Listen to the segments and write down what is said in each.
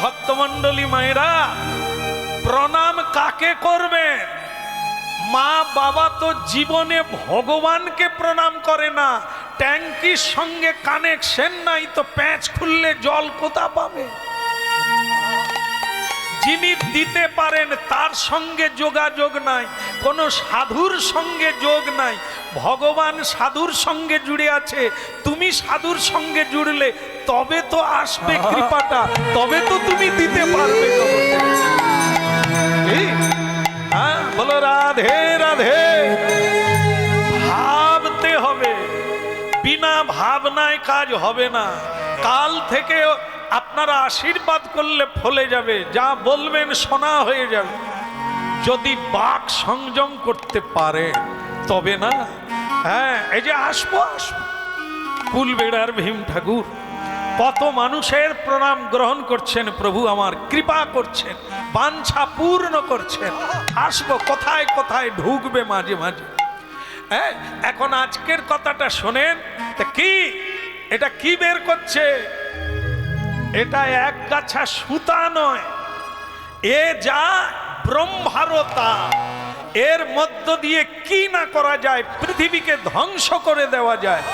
ভক্তমণ্ডলী মায়েরা, প্রণাম কাকে করবেন? মা বাবা তো জীবনে ভগবানকে প্রণাম করে না। ট্যাঙ্কির সঙ্গে কানেকশন নাই তো প্যাঁচ খুললে জল কোথা পাবে? যিনি দিতে পারেন তার সঙ্গে যোগাযোগ নাই, কোনো সাধুর সঙ্গে যোগ নাই। ভগবান সাধুর সঙ্গে জুড়ে আছে, তুমি সাধুর সঙ্গে জুড়লে তবে তো আসবে কৃপাটা, তবে তো তুমি দিতে পারবে। হ্যাঁ, বলো রাধে রাধে। ভাবতে হবে, বিনা ভাবনায় কাজ হবে না। কাল থেকে আপনারা আশীর্বাদ করলে ফলে যাবে, যা বলবেন শোনা হয়ে যাবে। যদি বাক সংযম করতে পারে তবে না। হ্যাঁ, এই যে আসবো কুলবেড়ার ভীম ঠাকুর কত মানুষের প্রণাম গ্রহণ করছেন, প্রভু আমার কৃপা করছেন, বাঞ্ছা পূর্ণ করছেন। আসবো, কোথায় কোথায় ঢুকবে মাঝে মাঝে। হ্যাঁ, এখন আজকের কথাটা শোনেন। কি এটা কি বের করছে? এটা এক গাছা সুতা নয়, এ যা ব্রহ্মারতা। এর মধ্য দিয়ে কি না করা যায়, পৃথিবীকে ধ্বংস করে দেওয়া যায়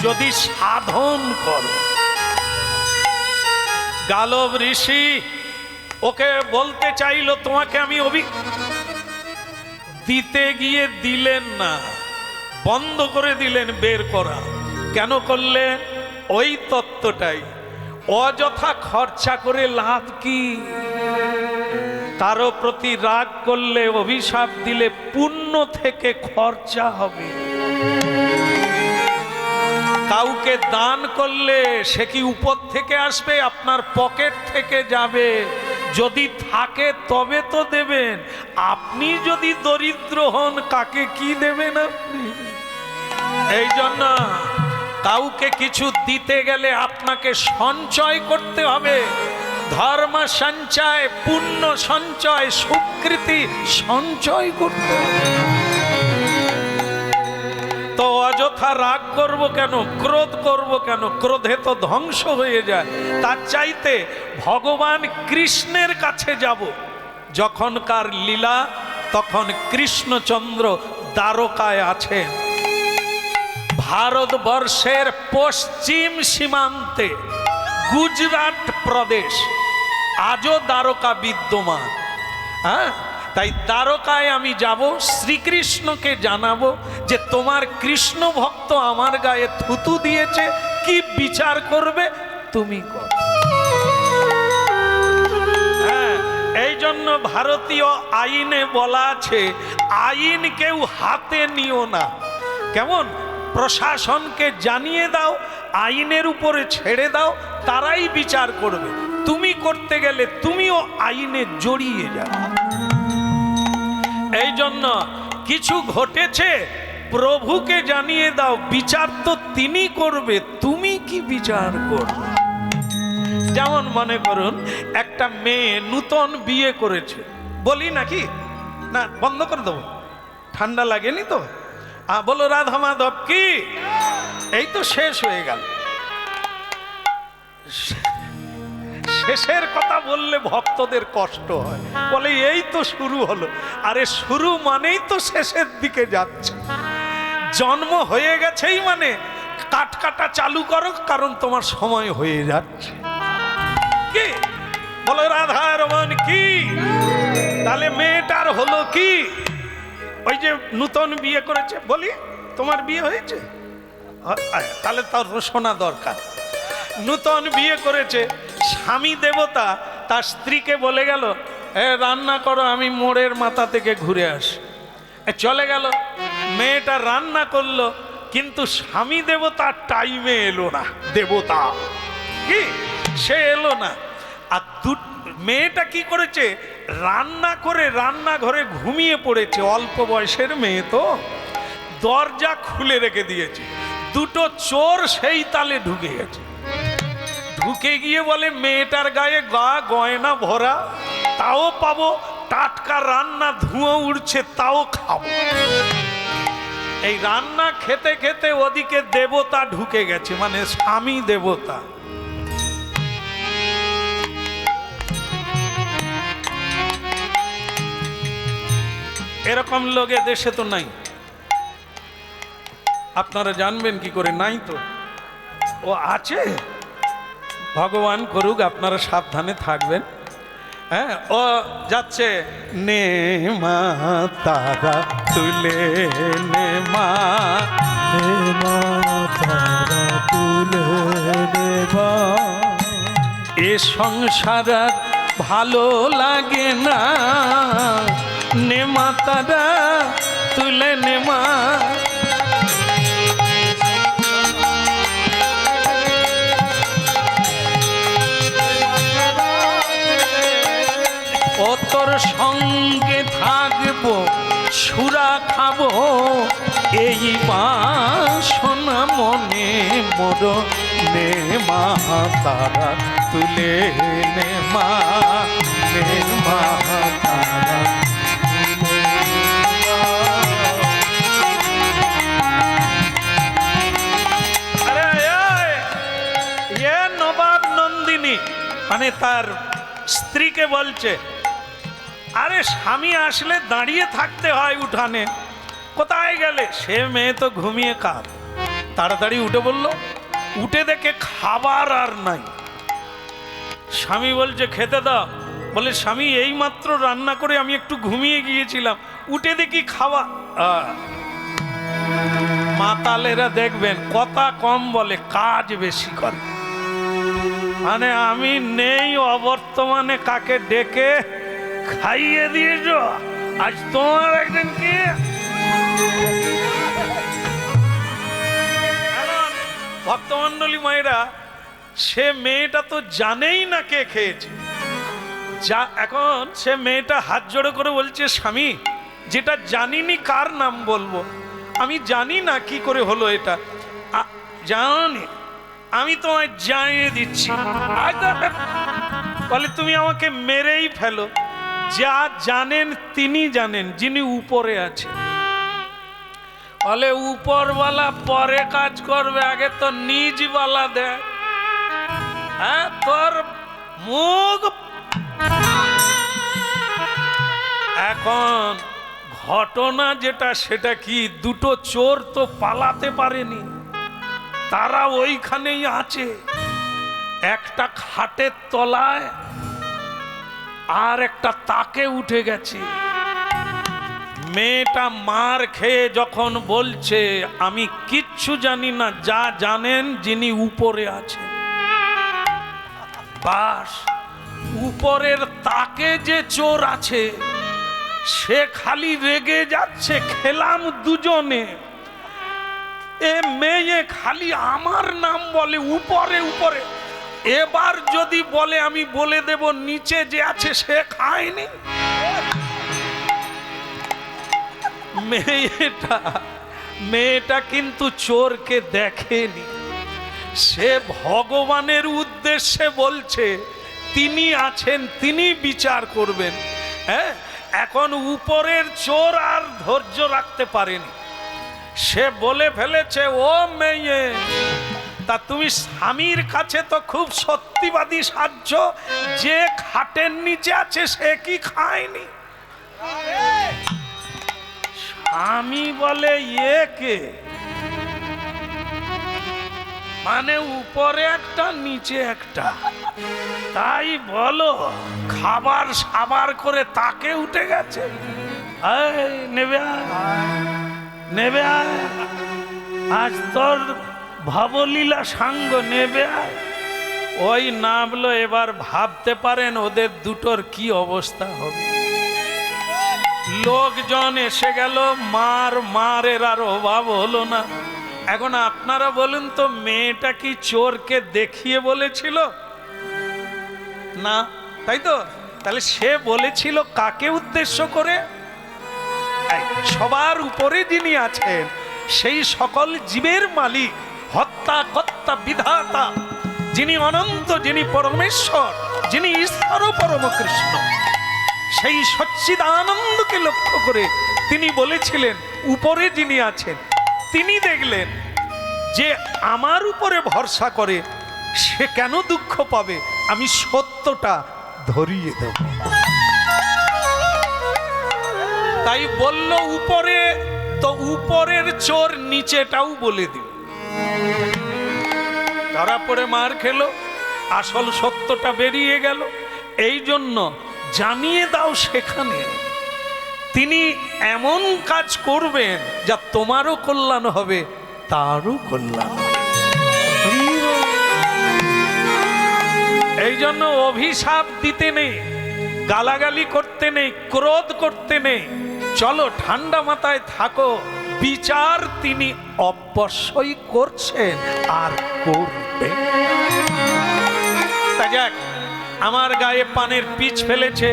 যদি সাধন করো। গালব ঋষি ওকে বলতে চাইলো তোমাকে আমি দিতে গিয়ে দিলেন না, বন্ধ করে দিলেন বের করা। কেন করলেন? ওই তত্ত্বটাই, অযথা খরচা করে লাভ কি? কারো প্রতি রাগ করলে, অভিশাপ দিলে পুণ্য থেকে খরচা হবে। কাউকে দান করলে সে কি উপর থেকে আসবে? আপনার পকেট থেকে যাবে। যদি থাকে তবে তো দেবেন। আপনি যদি দরিদ্র হন, কাকে কি দেবেন আপনি? এই জন্য কাউকে কিছু দিতে গেলে আপনাকে সঞ্চয় করতে হবে। ধর্ম সঞ্চয়, পুণ্য সঞ্চয়, সুকৃতি সঞ্চয় করতে হবে। তো অযথা রাগ করব কেন, ক্রোধ করব কেন? ক্রোধে তো ধ্বংস হয়ে যায়। তার চাইতে ভগবান কৃষ্ণের কাছে যাব। যখনকার লীলা, তখন কৃষ্ণচন্দ্র দ্বারকায় আছেন। ভারতবর্ষের পশ্চিম সীমান্তে গুজরাট প্রদেশ আজও দ্বারকা বিদ্যমান। হ্যাঁ, তাই দ্বারকায় আমি যাব, শ্রীকৃষ্ণকে জানাবো যে তোমার কৃষ্ণ ভক্ত আমার গায়ে থুতু দিয়েছে, কি বিচার করবে তুমি কর। হ্যাঁ, এই জন্য ভারতীয় আইনে বলা আছে, আইন কেউ হাতে নিও না। কেমন? প্রশাসনকে জানিয়ে দাও, আইনের উপরে ছেড়ে দাও, তারাই বিচার করবে। তুমি করতে গেলে তুমিও আইনে জড়িয়ে যাবে। এই জন্য কিছু ঘটেছে, প্রভুকে জানিয়ে দাও, বিচার তো তিনি করবে, তুমি কি বিচার করবে? যেমন মনে করুন, একটা মেয়ে নূতন বিয়ে করেছে, বলি নাকি না? বন্ধ করে দেবো, ঠান্ডা লাগেনি তো? বলো রাধা মাধব কি? এই তো শেষ হয়ে গেল। শেষের কথা বললে ভক্তদের কষ্ট হয়, বলে এই তো শুরু হলো। আরে শুরু মানেই তো শেষের দিকে যাচ্ছে। জন্ম হয়ে গেছেই মানে কাট কাটা চালু করো, কারণ তোমার সময় হয়ে যাচ্ছে। কি বলো রাধা রমন কি? তাহলে মেয়েটার হলো কি? ওই যে নূতন বিয়ে করেছে, বলি তোমার বিয়ে হয়েছে? তাহলে তার শোনা দরকার। নূতন বিয়ে করেছে, স্বামী দেবতা তার স্ত্রীকে বলে গেল, রান্না করো, আমি মোড়ের মাথা থেকে ঘুরে আসি। চলে গেল, মেয়েটা রান্না করলো, কিন্তু স্বামী দেবতা টাইমে এলো না। দেবতা কি, সে এলো না। আর মেয়েটা কি করেছে? রান্না করে রান্নাঘরে ঘুমিয়ে পড়েছে। অল্প বয়সের মেয়ে তো, দরজা খুলে রেখে দিয়েছে। দুটো চোর সেই তালে ঢুকে গেছে। ঢুকে গিয়ে বলে, মেয়েটার গায়ে গয়না ভরা, তাও পাবো, টাটকা রান্না, ধুঁয়ো উঠছে, তাও খাবো। এই রান্না খেতে খেতে ওদিকে দেবতা ঢুকে গেছে, মানে স্বামী দেবতা। এরকম লোক দেশে তো নাই, আপনারা জানবেন কি করে? নাই তো, ও আছে, ভগবান করুক, আপনারা সাবধানে থাকবেন। হ্যাঁ, ও যাচ্ছে, নে মা তারা তুলে নে মা, নে মা তারা তুলে নে মা, এ সংসার আর ভালো লাগে না, নে মা তারা তুলে নে মা। ও তোর সঙ্গে থাকবো, সুরা খাবো, এই বাসনা মনে মোর, নে মা তারা তুলে নে মা, নে মা তারা তুলে নে মা। আরে এ নবাব নন্দিনী মানে তার স্ত্রীকে বলছে, আরে স্বামী আসলে দাঁড়িয়ে থাকতে হয় উঠানে, কোথায় গেলে? সে মেয়ে তো ঘুমিয়ে কাঁদ। তাড়াতাড়ি উঠে বলল, উঠে দেখে খাবার আর নাই। স্বামী বলছে খেতে দাও। বলে স্বামী এই মাত্র রান্না করে আমি একটু ঘুমিয়ে গিয়েছিলাম, উঠে দেখি খাওয়া। মাতালেরা দেখবেন কথা কম বলে, কাজ বেশি করে। মানে আমি নেই অবর্তমানে কাকে ডেকে খাইয়ে দিয়েছ, আজ তোমার একদিন কি? ভক্তমণ্ডলী মায়েরা, সে মেয়েটা তো জানেই না কে খেয়েছে। যা এখন সে মেয়েটা হাত জোড়ো করে বলছে, স্বামী যেটা জানিনি কার নাম বলবো, আমি জানি না কি করে হলো এটা, জানি আমি তোমায় জানিয়ে দিচ্ছি। বলে তুমি আমাকে মেরেই ফেলো, যা জানেন তিনি জানেন, যিনি উপরে আছেন। বলে উপরওয়ালা পরে কাজ করবে, আগে তো নিজওয়ালা দেয়। হ্যাঁ, তোর মুখ। এখন ঘটনা যেটা সেটা কি, দুটো চোর তো পালাতে পারেনি, তারা ওইখানেই আছে, একটা খাটের তলায় আর একটা তাকে উঠে গেছে। মেয়েটা মার খেয়ে যখন বলছে আমি কিচ্ছু জানি না, যা জানেন যিনি উপরে আছেন। বাস, উপরের তাকে যে চোর আছে সে খালি রেগে যাচ্ছে, খেলাম দুজনে, এ মেয়ে খালি আমার নাম বলে উপরে উপরে। এবার যদি বলে আমি বলে দেব নিচে যে আছে সে খায়নি। মেয়েটা কিন্তু চোরকে দেখেনি, সে ভগবানের উদ্দেশ্যে বলছে তিনি আছেন, তিনি বিচার করবেন। হ্যাঁ, এখন উপরের চোর আর ধৈর্য রাখতে পারেনি, সে বলে ফেলেছে, ও মেয়ে, তা তুমি স্বামীর কাছে তো খুব সত্যিবাদী সাজছ, যে খাটের নিচে আছে সে কি খায়নি? স্বামী বলে একে, মানে উপরে একটা নিচে একটা, তাই বলো খাবার সাবার করে তাকে উঠে গেছে। নেবে নেবে আজ তোর ভবলীলা সাঙ্গ নেবে। ওই নামলো, এবার ভাবতে পারেন ওদের দুটোর কি অবস্থা হবে। লোকজন এসে গেল, মারের আর অভাব হলো না। এখন আপনারা বলুন তো, মেয়েটা কি চোরকে দেখিয়ে বলেছিল? না, তাই তো? তাহলে সে বলেছিল কাকে উদ্দেশ্য করে? সবার উপরে যিনি আছেন, সেই সকল জীবের মালিক, হত্যা কর্তা বিধাতা, যিনি অনন্ত, যিনি পরমেশ্বর, যিনি ঈশ্বর পরম কৃষ্ণ, সেই সচ্চিদানন্দকে লক্ষ্য করে তিনি বলেছিলেন উপরে যিনি আছেন। তিনি দেখলেন যে আমার উপরে ভরসা করে সে কেন দুঃখ পাবে, আমি সত্যটা ধরিয়ে দেব। তাই বলল উপরে, তো উপরের চোর নিচেটাও বলে দিল। ধরা পড়ে মার খেলো, আসল সত্যটা বেরিয়ে গেল। এই জন্য জানিয়ে দাও সেখানে তিনি এমন কাজ করবেন যা তোমারও কল্যাণ হবে, তারও কল্যাণ হবে। এই জন্য অভিশাপ দিতে নেই, গালাগালি করতে নেই, ক্রোধ করতে নেই। চলো ঠান্ডা মাথায় থাকো, বিচার তিনি অবশ্যই করছেন আর করবেন। তা যাক, আমার গায়ে পানের পিচ ফেলেছে,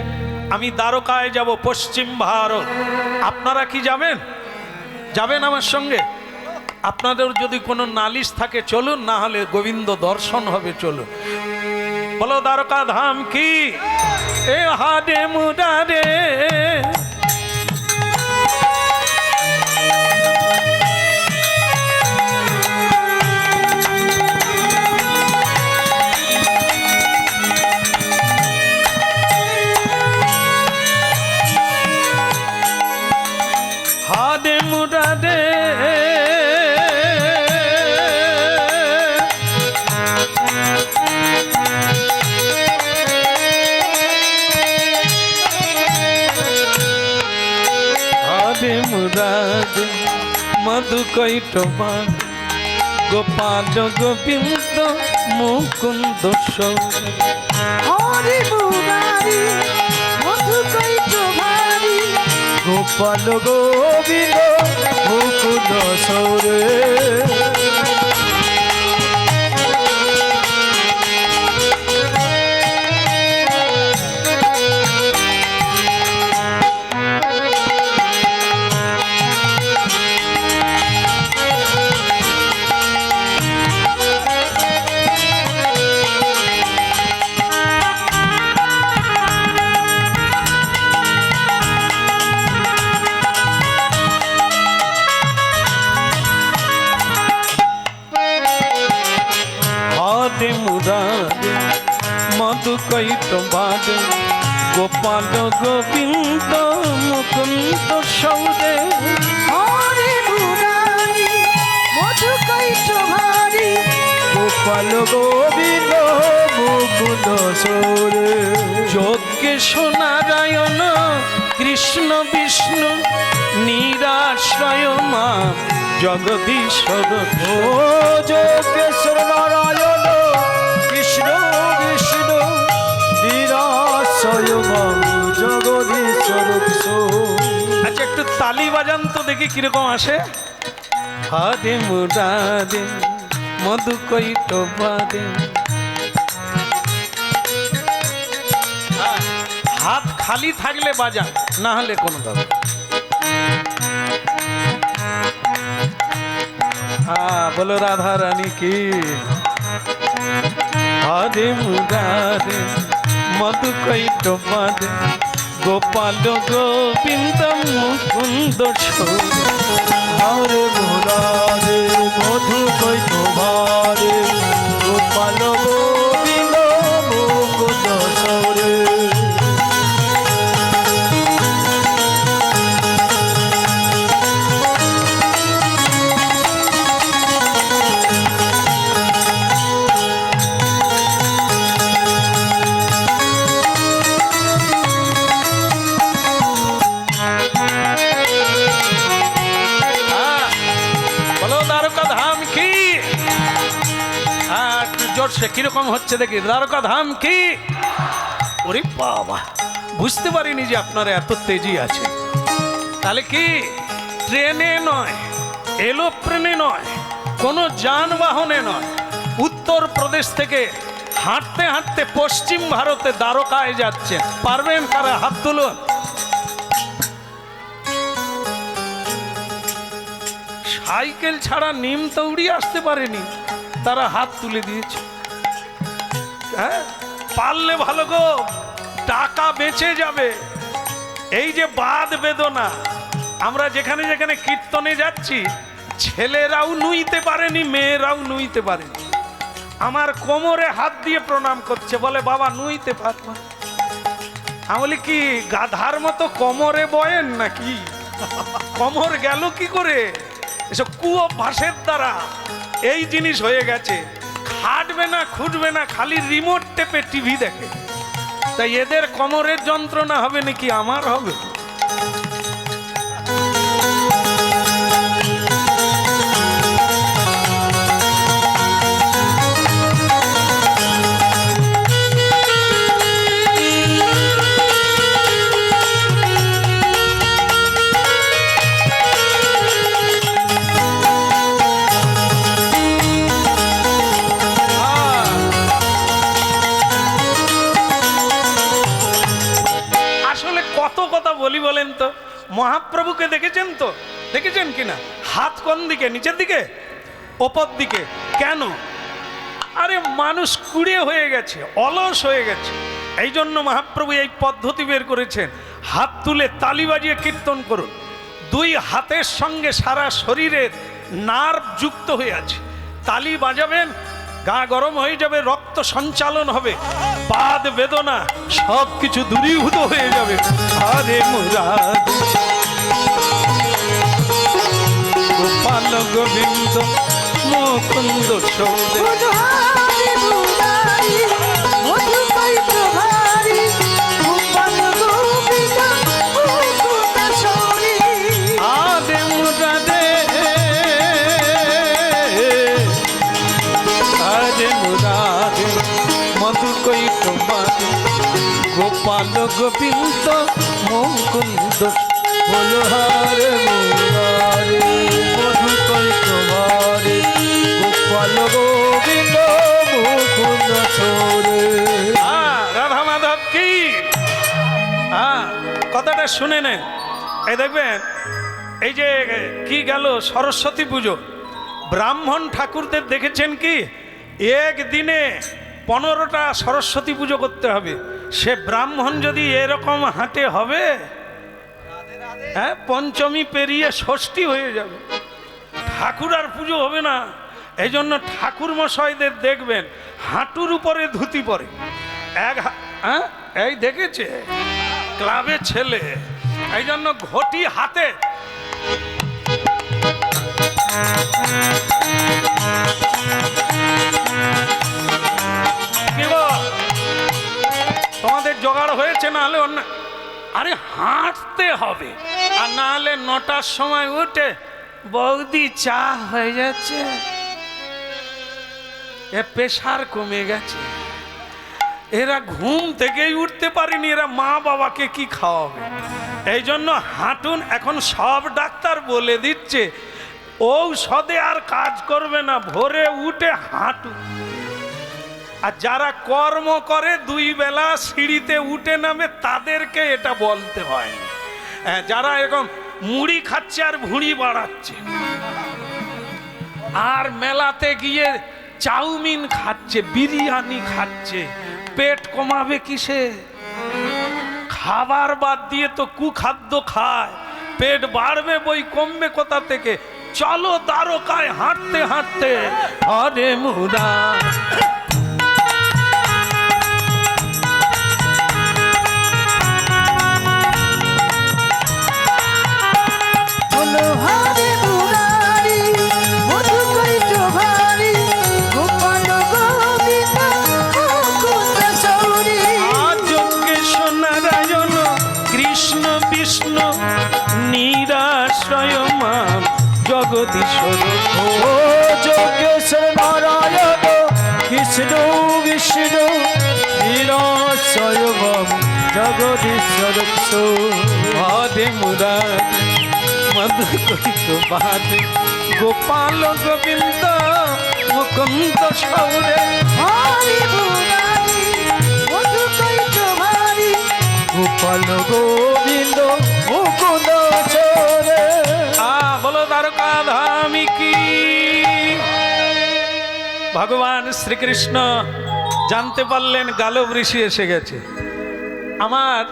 আমি দ্বারকায় যাব, পশ্চিম ভারত। আপনারা কি যাবেন? যাবেন আমার সঙ্গে? আপনাদের যদি কোনো নালিশ থাকে চলুন, না হলে গোবিন্দ দর্শন হবে, চলুন। বলো দ্বারকা ধাম কি? এ হাডে মুডারে হাডে মুডারে মুরাদে মধু কৈটবান গোপাল গোবিন্দ মুকুন্দ হরি মুরারি মধু কৈটবারি গোপাল গোবিন্দ মুকুন্দ সৌরে মুরাদে মধু কৈটবাদে গোপাল গোবিন্দ মুকুন্দ সৌরে হরি মুরারি মধু কৈটবারি গোপাল গোবিন্দ মুকুন্দ সৌরে যজ্ঞেশ নারায়ণ কৃষ্ণ বিষ্ণু নিরাশ্রয় মা জগদীশ্বর। ও যোগেশ্বর নারায়ণ কৃষ্ণ বিষ্ণু নিরাশ্রয় জগদীশ্বর। আচ্ছা একটু তালি বাজান তো দেখি কিরকম আসে। হাদে মুরাদে মধু কৈটবাদে। হাত খালি থাকলে বাজান, না হলে কোনো দাদা। হ্যাঁ বলো রাধা রানী কি? হাদে মুরাদে মধু কৈটবাদে গোপাল গোবিন্দ মুকুন্দ সৌরে। হরে মুরারে মধু কৈটবারে গোপাল গোবিন্দ মুকুন্দ সৌরে। সে কিরকম হচ্ছে দেখি। দ্বারকা ধাম কি? ওরে বাবা, বুঝতে পারিনি যে আপনারা এত তেজি আছে। তাহলে কি ট্রেনে নয়, এরোপ্লেনে নয়, কোনো যানবাহনে নয়, উত্তর প্রদেশ থেকে হাঁটতে হাঁটতে পশ্চিম ভারতে দ্বারকায় যাচ্ছেন। পারবেন কারা? হাত তুলুন। সাইকেল ছাড়া নিম তো উড়িয়ে আসতে পারেনি, তারা হাত তুলে দিয়েছে। হ্যাঁ, পারলে ভালো গো, টাকা বেঁচে যাবে। এই যে বাদ বেদনা, আমরা যেখানে যেখানে কীর্তনে যাচ্ছি, ছেলেরাও নুইতে পারেনি, মেয়েরাও নুইতে পারেনি। আমার কোমরে হাত দিয়ে প্রণাম করছে, বলে বাবা নুইতে পারবো। আমি বলি কি গাধার মতো কোমরে বয়েন নাকি? কোমর গেল কি করে? এসব কুঅভ্যাসের দ্বারা এই জিনিস হয়ে গেছে। খাটবে না খুঁজবে না, খালি রিমোট টেপে টিভি দেখে। তাই এদের কোমরের যন্ত্রণা হবে নাকি আমার হবে? বলি বলেন তো, মহাপ্রভুকে দেখেছেন তো? দেখেছেন কিনা? হাত কোন দিকে? নিচের দিকে, ওপর দিকে? কেন? আরে মানুষ কুড়ে হয়ে গেছে, অলস হয়ে গেছে। এই জন্য মহাপ্রভু এই পদ্ধতি বের করেছেন, হাত তুলে তালি বাজিয়ে কীর্তন করুন। দুই হাতের সঙ্গে সারা শরীরের নার্ভ যুক্ত হয়ে আছে। তালি বাজাবেন, গা গরম হয়ে যাবে, রক্ত সঞ্চালন হবে, বাদ বেদনা সব কিছু দূরীভূত হয়ে যাবে। আরে মুরাদ গোপাল গোবিন্দ মুকুন্দ সৌদে মধুহারি মুরারি মধু কৈত ভারি গোপাল গোবিন্দ মুকুন্দ সৌরি। আরে মুরাদে আরে মুরাদে মধু কৈত ভারি গোপাল গোবিন্দ মুকুন্দ। মনোহরে মুরারে মধু কৈত ভারে গোপাল গোবিন্দ মুকুন্দ সৌরে। রাধা মাধব কি কথাটা শুনে নেন। এই দেখবেন, এই যে কি গেল সরস্বতী পুজো, ব্রাহ্মণ ঠাকুরদের দেখেছেন কি একদিনে 15টা সরস্বতী পুজো করতে হবে। সে ব্রাহ্মণ যদি এরকম হাঁটে হবে, হ্যাঁ, পঞ্চমী পেরিয়ে ষষ্ঠী হয়ে যাবে, ঠাকুর আর পুজো হবে না। এই জন্য ঠাকুর মশাইদের দেখবেন হাঁটুর উপরে ধুতি পরে। এই দেখেছে ক্লাবে ছেলে, এই জন্য ঘটি হাতে। কি গো, তোমাদের জোগাড় হয়েছে? না হলে অন্য, আরে হাঁটতে হবে। আর না হলে 9টার সময় উঠে বৌদি চা হয়ে যাচ্ছে, এ প্রেশার কমে গেছে। এরা ঘুম থেকেই উঠতে পারেনি, এরা মা বাবাকে কি খাওয়াবে? এই জন্য হাঁটুন। এখন সব ডাক্তার বলে দিচ্ছে ঔষধে আর কাজ করবে না, ভোরে উঠে হাঁটুন। আর যারা কর্ম করে 2 বেলা সিঁড়িতে উঠে নামে তাদেরকে এটা বলতে হয়। যারা এরকম মুড়ি খাচ্ছে আর ভুঁড়ি বাড়াচ্ছে, আর মেলাতে গিয়ে চাউমিন খাচ্ছে, বিরিয়ানি খাচ্ছে, পেট কমাবে কিসে? খাবার বাদ দিয়ে তো কুখাদ্য খায়, পেট বাড়বে বই কমবে কোথা থেকে? চলো দ্বারকায় হাঁটতে হাঁটতে। আরে মুরা মনোহরি মুরারি মধু কৈত ভারি গোপাল গোবিন্দ মুকুন্দ সৌরি। যজ্ঞেশ্বর নারায়ণ কৃষ্ণ বিষ্ণু নিরাশ্রয় মাম জগদীশ্বর। ও যোগেশ্বর নারায়ণ কৃষ্ণ বিষ্ণু নিরাশ্রয় মাম জগদীশ্বর। আরে মুরাদ মধু কৈত ভারি গোপাল গোবিন্দ মুকুন্দ সৌরে। হরি মুরারি মধু কৈত ভারি গোপাল গোবিন্দ মুকুন্দ সৌরে। বলো দ্বারকা ধামী কি। ভগবান শ্রীকৃষ্ণ জানতে পারলেন গালব ঋষি এসে গেছে। আমার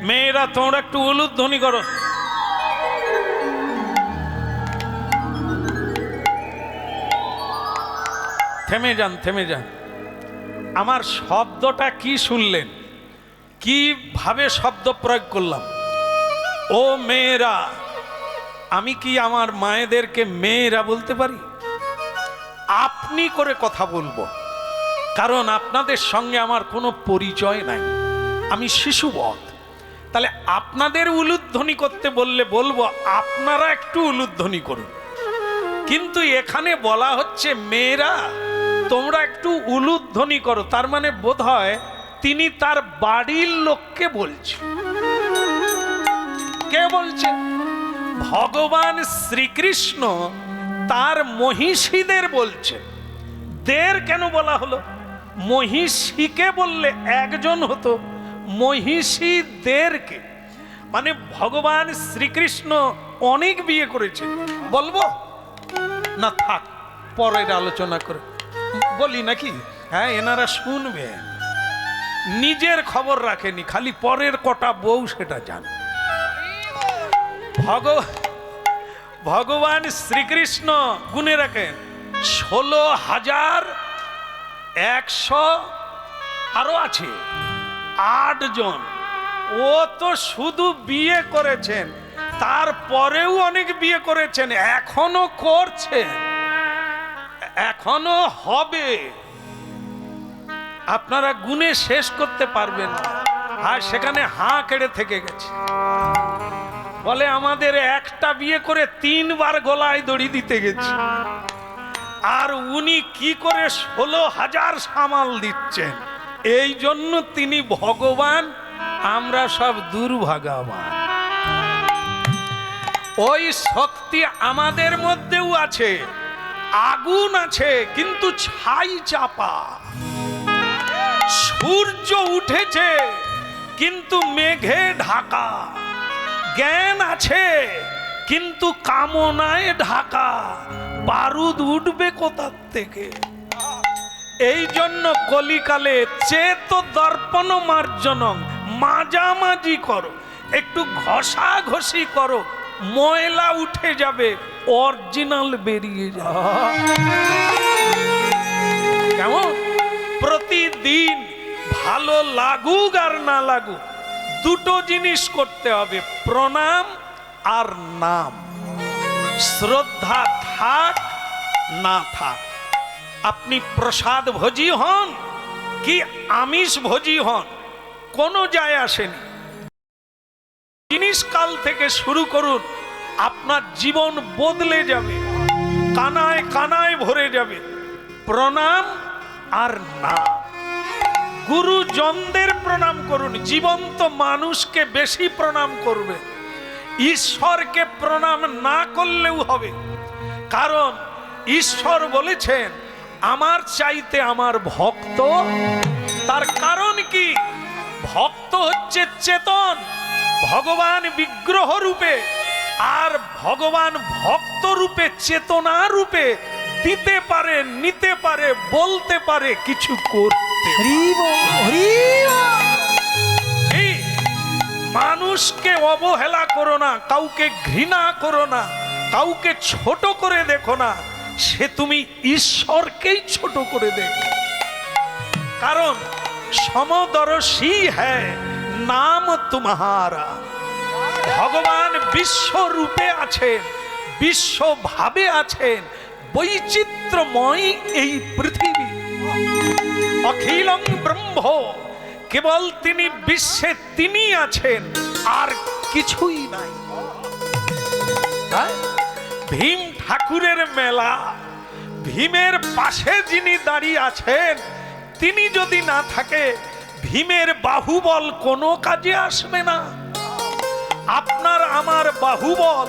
মেয়েরা তোমরা একটু উলুধ্বনি করো। থেমে যান, থেমে যান। আমার শব্দটা কি শুনলেন? কিভাবে শব্দ প্রয়োগ করলাম, ও মেয়েরা। আমি কি আমার মায়েদেরকে মেয়েরা বলতে পারি? আপনি করে কথা বলবো, কারণ আপনাদের সঙ্গে আমার কোনো পরিচয় নাই, আমি শিশুবৎ। তাহলে আপনাদের উলুধ্বনি করতে বললে বলবো আপনারা একটু উলুধ্বনি করুন। কিন্তু এখানে বলা হচ্ছে মেয়েরা তোমরা একটু উলুধ্বনি করো, তার মানে বোধহয় তিনি তার বাড়ির লোককে বলছে। কে বলছে? ভগবান শ্রীকৃষ্ণ তার মহিষীদের বলছে। দের কেন বলা হলো? মহিষীকে বললে একজন হতো, মহিষীদেরকে মানে ভগবান শ্রীকৃষ্ণ অনেক বিয়ে করেছে। বলবো না, থাক, পরের আলোচনা করে বলি নাকি? হ্যাঁ, এনারা শুনবে। নিজের খবর রাখেনি, খালি পরের কটা বউ সেটা জানে। ভগবান শ্রীকৃষ্ণ গুণে রাখেন 16,100, আরো আছে 8 জন। ও তো শুধু বিয়ে করেছেন, তারপরেও অনেক বিয়ে করেছেন, এখনো করছেন, এখনো হবে। আপনারা গুণে শেষ করতে পারবেন না। আর সেখানে হাঁ কেড়ে থেকে গেছে। বলে আমাদের একটা বিয়ে করে 3 বার গলায় দড়ি দিতে গেছে, আর উনি কি করে 16,000 সামাল দিচ্ছেন। এই জন্য তিনি ভগবান, আমরা সব দুর্ভাগাবান। ওই শক্তি আমাদের মধ্যেও আছে, আগুন আছে, কিন্তু ছাই চাপা। সূর্য উঠেছে কিন্তু মেঘে ঢাকা। জ্ঞান আছে কিন্তু কামনায় ঢাকা। বারুদ উঠবে কোথার থেকে? এই জন্য কলিকালে চেত দর্পণ মার্জনম, মাঝামাঝি করো, একটু ঘষাঘষি করো, ময়লা উঠে যাবে, অরিজিনাল বেরিয়ে যাবে। কেমন? প্রতিদিন ভালো লাগুক আর না লাগুক, দুটো জিনিস করতে হবে, প্রণাম আর নাম। শ্রদ্ধা থাক না থাক, আপনি প্রসাদ ভোজি হন কি আমিষ ভোজি হন, কোনো যায় আসেনি। জিনিস কাল থেকে শুরু করুন, আপনার জীবন বদলে যাবে, কানায় কানায় ভরে যাবে। প্রণাম আর নাম। গুরুজনদের প্রণাম করুন, জীবন্ত মানুষকে বেশি প্রণাম করবে। ঈশ্বরকে প্রণাম না করলেও হবে, কারণ ঈশ্বর বলেছেন আমার চাইতে আমার ভক্ত। তার কারণ কি? ভক্ত হচ্ছে চেতন, ভগবান বিগ্রহ রূপে, আর ভগবান ভক্ত রূপে, চেতনা রূপে দিতে পারে, নিতে পারে, বলতে পারে, কিছু করতে পারে। মানুষকে অবহেলা করো না, কাউকে ঘৃণা করো না, কাউকে ছোট করে দেখো না, সে তুমি ঈশ্বরকেই ছোট করে দেখো। কারণ সমদর্শী হ্যায় নাম তোমারা। ভগবান বিশ্ব রূপে আছেন, বিশ্ব ভাবে আছেন, বৈচিত্র্যময় এই পৃথিবী। অখিলং ব্রহ্ম, কেবল তিনি বিশ্বে তিনি আছেন, আর কিছুই নাই। ভীম ঠাকুরের মেলা, ভীমের পাশে যিনি দাঁড়িয়ে আছেন, তিনি যদি না থাকে, ভীমের বাহুবল কোনো কাজে আসবে না। আপনার আমার বাহুবল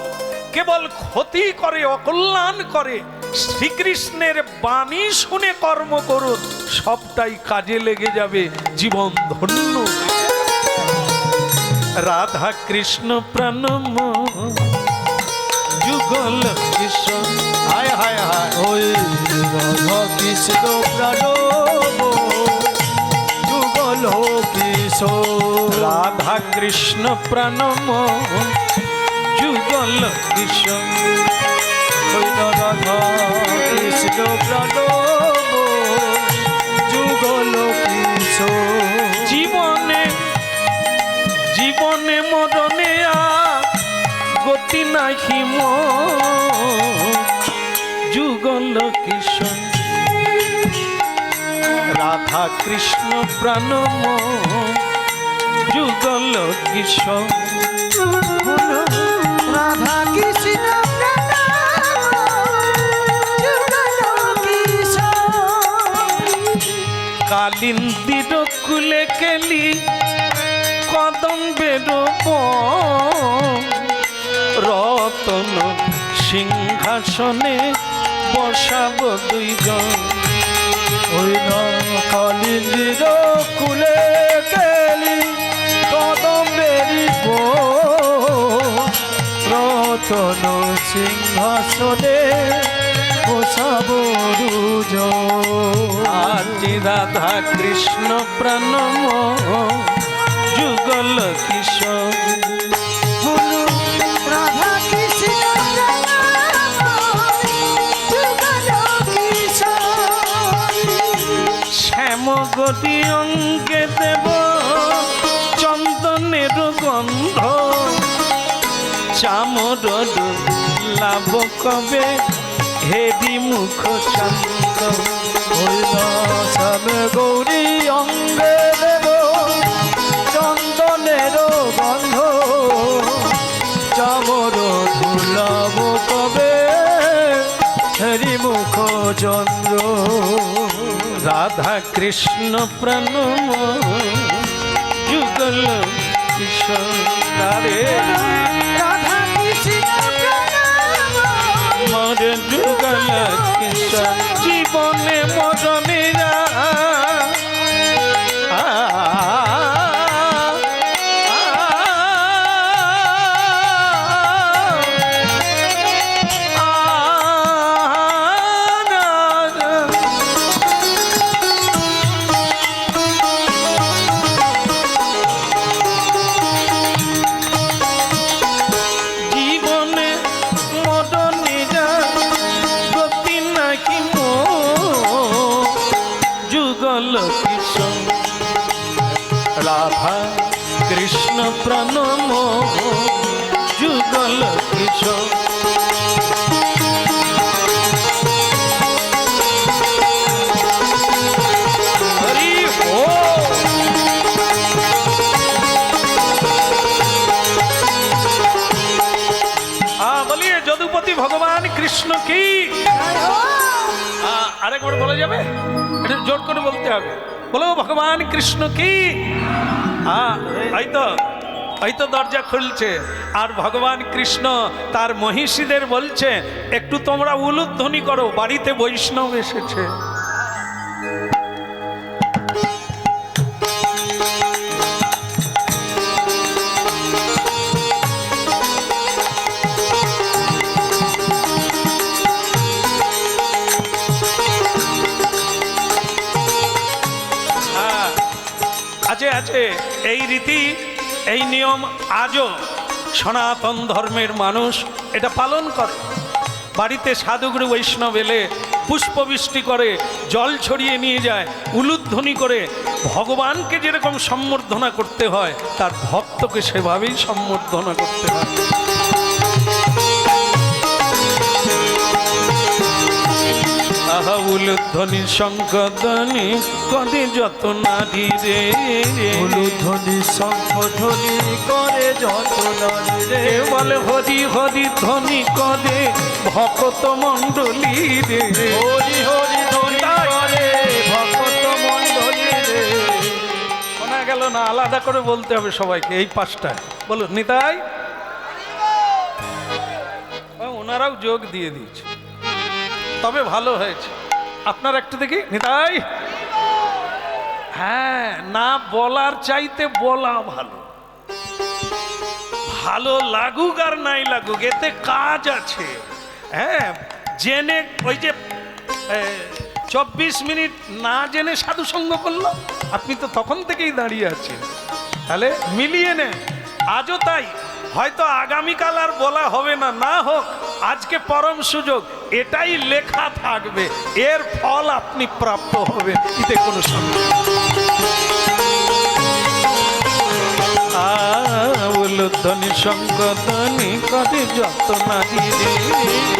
কেবল ক্ষতি করে, অকল্যাণ করে। শ্রীকৃষ্ণের বাণী শুনে কর্ম করুন, সবটাই কাজে লেগে যাবে, জীবন ধন্য। রাধা কৃষ্ণ প্রণম যুগল কিশোর, হায় হায় হায়, ওই রাধা কৃষ্ণ প্রণম যুগল কিশোর। রাধা কৃষ্ণ প্রণম যুগল কিশোর, ওই রাধা কৃষ্ণ প্রণম যুগল কিশোর। জীবনে মরণে গতি নাহি যুগল কিশোর রাধা কৃষ্ণ প্রাণ যুগল কিশোর হলো রাধা কৃষ্ণ প্রাণ যুগল কিশোর। কালিন্দির কুলে কেলি কদম্বের রতন সিংহাসনে বসাব দুইজন। ওই না কালিন্দির কুলে কেলি কদম্বেরি রতন সিংহাসনে বসাব দুজন। আজি রাধা কৃষ্ণ প্রাণ যুগল কিশোর হলো রাধা কৃষ্ণ প্রাণ যুগল কিশোর। শ্যাম গতি অঙ্গে দেব চন্দনের গন্ধ চামর লাভ কবে হেরি মুখ চন্দ। ওই না শ্যাম গৌরী অঙ্গে দেব চন্দনের গন্ধ চামর ধুলাব কবে হরি মুখ চন্দ্র। রাধা কৃষ্ণ প্রাণ যুগল কিশোর রে রাধা কৃষ্ণ প্রাণ মর যুগল কিশোর জীবনে মরণে জীবনে মরণে গতি নাকি যুগল কিশোর রাধা কৃষ্ণ প্রাণ যুগল কিশোর। হরি बोल। বলিয়ে যদুপতি ভগবান কৃষ্ণ কি। আরেকবার বলা যাবে? এটা জোর করে বলতে হবে। বলো ভগবান কৃষ্ণ কি। এই তো দরজা খুলছে আর ভগবান কৃষ্ণ তার মহিষীদের বলছে একটু তোমরা উলুধ্বনি করো, বাড়িতে বৈষ্ণব এসেছে। আছে আছে এই রীতি এই নিয়ম আজও সনাতন ধর্মের মানুষ এটা পালন করে। বাড়িতে সাধুগুরু বৈষ্ণব এলে পুষ্পবৃষ্টি করে, জল ছড়িয়ে নিয়ে যায়, উলুধ্বনি করে ভগবানকে যেরকম সম্বর্ধনা করতে হয় তার ভক্তকে সেভাবেই সম্বর্ধনা করতে হয়। আহা উলুধ্বনি শঙ্খধ্বনি করে যত নারী রে, উলুধ্বনি শঙ্খধ্বনি করে যত নারী রে, বলে হরি হরি ধ্বনি করে ভক্ত মণ্ডলী রে, হরি হরি ধ্বনি করে ভক্ত মণ্ডলী রে। শোনা গেল না? আলাদা করে বলতে হবে সবাইকে এই পাঁচটায়। বলো নিতাই। ওনারাও যোগ দিয়ে দিয়েছে, তবে ভালো হয়েছে। আপনার একটু দেখি নিতাই। হ্যাঁ, না বলার চাইতে বলা ভালো। ভালো লাগুক আর নাই লাগুক, এতে কাজ আছে। হ্যাঁ, জেনে ওই যে 24 মিনিট না জেনে সাধু সঙ্গ করলো, আপনি তো তখন থেকেই দাঁড়িয়ে আছেন। তাহলে মিলিয়ে নেন। আজও তাই, হয়তো আগামীকাল আর বলা হবে না, না হোক আজকে পরম সুযোগ, এটাই লেখা থাকবে, এর ফল আপনি প্রাপ্ত হবে, এতে কোনো সন্দেহ। উলুধ্বনি শঙ্খধ্বনি করে যত নারী রে,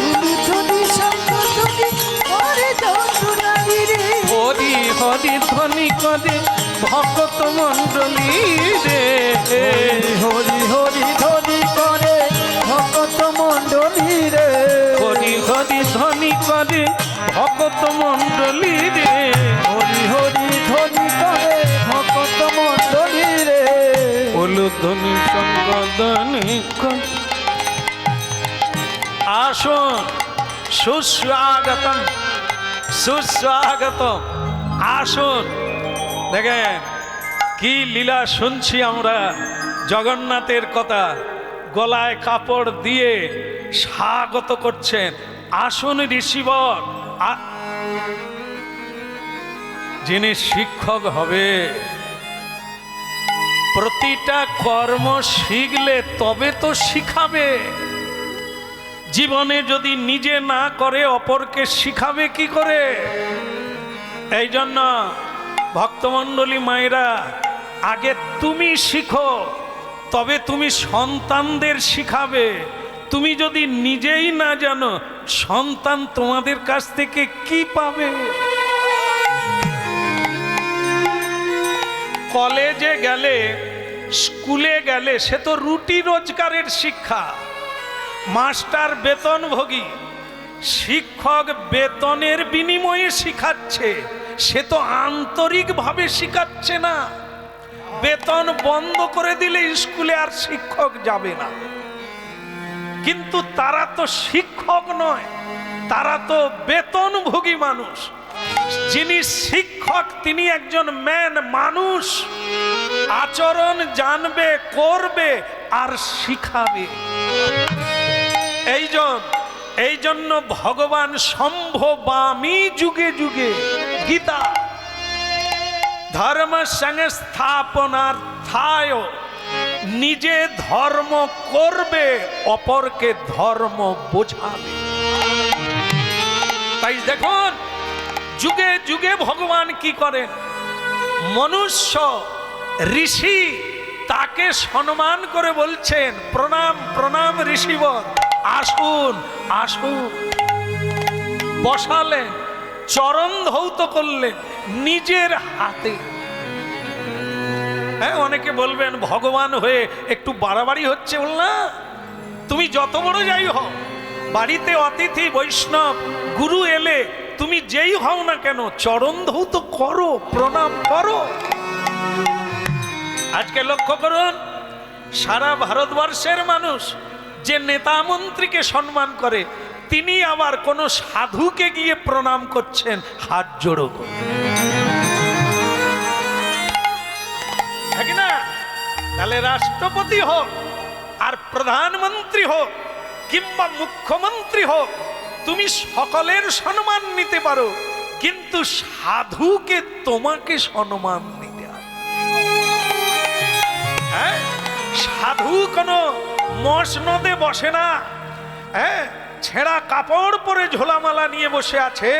উলুধ্বনি শঙ্খধ্বনি করে যত নারী রে, হরি হরি ধ্বনি করে ভক্ত মণ্ডলী রে, হরি হরি ধ্বনি করে ভক্ত মণ্ডলী রে, হরি হরি ধ্বনি করে ভক্ত মণ্ডলী রে, হরি হরি ধ্বনি করে ভক্ত মণ্ডলী রে, উলুধ্বনি শঙ্খধ্বনি করে। আসুন, সুস্বাগতম সুস্বাগতম, আসুন। দেখেন কি লীলা শুনছি আমরা, জগন্নাথের কথা গলায় কাপড় দিয়ে স্বাগত করছেন। আসুন ঋষিবর, যিনি শিক্ষক হবে, প্রতিটা কর্ম শিখলে তবে তো শিখাবে। জীবনে যদি নিজে না করে অপরকে শিখাবে কি করে? এই জন্য ভক্তমণ্ডলী মায়েরা, আগে তুমি শিখো, তবে তুমি সন্তানদের শিখাবে। তুমি যদি নিজেই না জানো, সন্তান তোমাদের কাছ থেকে কি পাবে? কলেজে গেলে, স্কুলে গেলে, সে তো রুটি রোজগারের শিক্ষা। মাস্টার বেতনভোগী, শিক্ষক বেতনের বিনিময়ে শিখাচ্ছে, সে তো আন্তরিকভাবে শিখাচ্ছে না। বেতন বন্ধ করে দিলে স্কুলে আর শিক্ষক যাবে না। কিন্তু তারা তো শিক্ষক নয়, তারা তো বেতনভোগী মানুষ। যিনি শিক্ষক তিনি একজন মানুষ, আচরণ জানবে, করবে আর শিখাবে। এই জন্য ভগবান সম্ভবামী যুগে যুগে, গীতা, ধর্ম সংস্থাপনার্থায়, নিজে ধর্ম করবে, অপরকে ধর্ম বোঝাবে। তাই দেখুন যুগে যুগে ভগবান কি করেন, মনুষ্য ঋষি তাকে সম্মান করে বলছেন, প্রণাম প্রণাম ঋষিবর, আসুন আসুন। বসালেন, চরণ ধৌত করলেন নিজের হাতে। হ্যাঁ, অনেকে বলবেন ভগবান হয়ে একটু বাড়াবাড়ি হচ্ছে। বল না, তুমি যত বড় যাই হও, বাড়িতে অতিথি বৈষ্ণব গুরু এলে তুমি যেই হও না কেন, চরণ ধৌত করো, প্রণাম করো। আজকে লক্ষ্য করুন, সারা ভারতবর্ষের মানুষ যে নেতা মন্ত্রীকে সম্মান করে, তিনি আবার কোন সাধুকে গিয়ে প্রণাম করছেন হাত জোড়ো করে। না, তাহলে রাষ্ট্রপতি হোক আর প্রধানমন্ত্রী হোক কিংবা মুখ্যমন্ত্রী হোক, তুমি সকলের সম্মান নিতে পারো, কিন্তু সাধুকে তোমাকে সম্মান নিতে হবে। হ্যাঁ, সাধু কোনো মসনদে বসে না, হ্যাঁ, ছেঁড়া কাপড় পরে ঝোলামালা নিয়ে বসে আছে।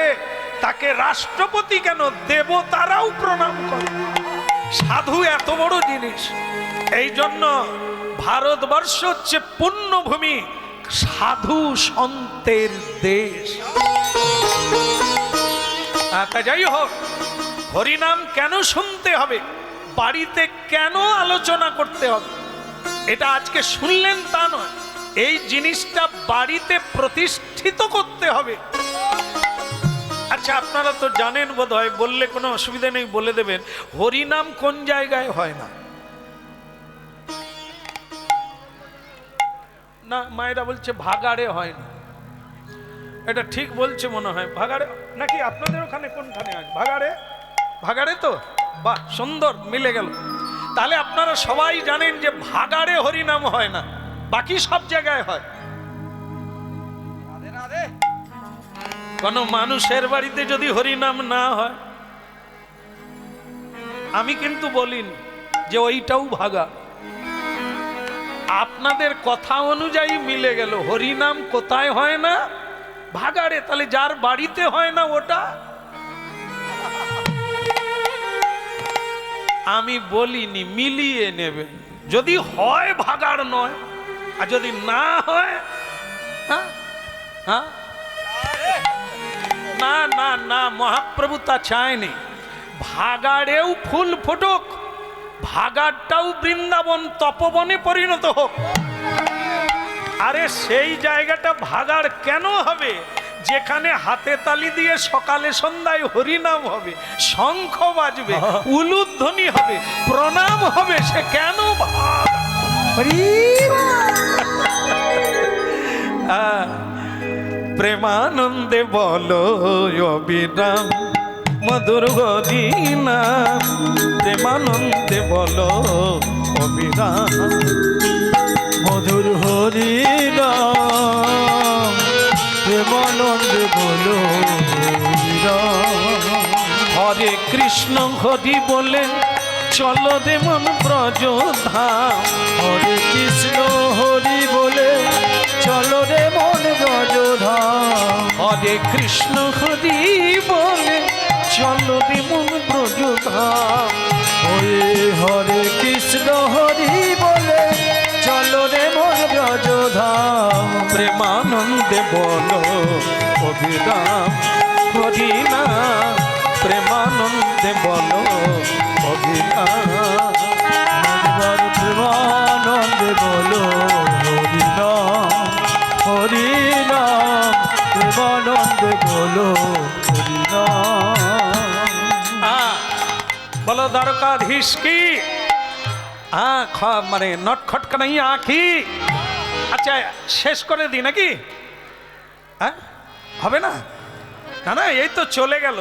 তাকে রাষ্ট্রপতি কেন, দেবতারাও প্রণাম করে। সাধু এত বড় জিনিস। এই জন্য ভারতবর্ষ হচ্ছে পুণ্যভূমি, সাধু সন্তের দেশ। যাই হোক, হরিনাম কেন শুনতে হবে, বাড়িতে কেন আলোচনা করতে হবে, এটা আজকে শুনলেন তা নয়, এই জিনিসটা বাড়িতে প্রতিষ্ঠিত করতে হবে। আচ্ছা, আপনারা তো জানেন বোধহয়, বললে কোনো অসুবিধা নেই, বলে দেবেন, হরিনাম কোন জায়গায় হয় না? না, মায়েরা বলছে ভাগাড়ে হয় না। এটা ঠিক বলছে মনে হয়, ভাগাড়ে নাকি? আপনাদের ওখানে কোনখানে হয়? ভাগাড়ে? ভাগাড়ে তো, বাহ, সুন্দর মিলে গেল। তাহলে আপনারা সবাই জানেন যে ভাগাড়ে হরিনাম হয় না, বাকি সব জায়গায় হয়। কোন মানুষের বাড়িতে যদি হরিনাম না হয়, আমি কিন্তু বলিনি যে ওইটাও ভাগা। আপনাদের কথা অনুযায়ী মিলে গেল, হরিনাম কোথায় হয় না? ভাগাড়ে। তাহলে যার বাড়িতে হয় না ওটা, আমি বলিনি, মিলিয়ে নেবেন। যদি হয় ভাগাড় নয়, আর যদি না হয়, হ্যাঁ হ্যাঁ, না না না, মহাপ্রভু তা চায়নি। ভাগাড়েও ফুল ফুটুক, ভাগাড়টাও বৃন্দাবন তপবনে পরিণত হোক। আরে সেই জায়গাটা ভাগাড় কেন হবে যেখানে হাতে তালি দিয়ে সকালে সন্ধ্যায় হরিনাম হবে, শঙ্খ বাজবে, উলুধ্বনি হবে, প্রণাম হবে, সে কেন ভাগ? প্রেমানন্দে বলো অবিরাম মধুর হরিনাম, প্রেমানন্দে বলো অবিরাম মধুর হরিনাম, প্রেমানন্দে বলো হরিনাম। হরে কৃষ্ণ হরি বলে চলো রে মন ব্রজধাম, হরে কৃষ্ণ হরি বলে চলো রে মন ব্রজধাম। হরে কৃষ্ণ হরি বলে চলো রে মন ব্রজধাম। হরে হরে কৃষ্ণ হরি বলে চলো রে মন ব্রজধাম। প্রেমানন্দে বলো অভিরাম হরিনাম, প্রেমানন্দে বলো অভিরাম। প্রেমানন্দে বলো হরিনাম, হরিনাম, প্রেমানন্দে বলো হরিনাম। বলো দ্বারকাধীশ কি, মানে নটখট কানাইয়া আঁখি। আচ্ছা শেষ করে দিই নাকি? হ্যাঁ হবে না? না না, এই তো চলে গেল,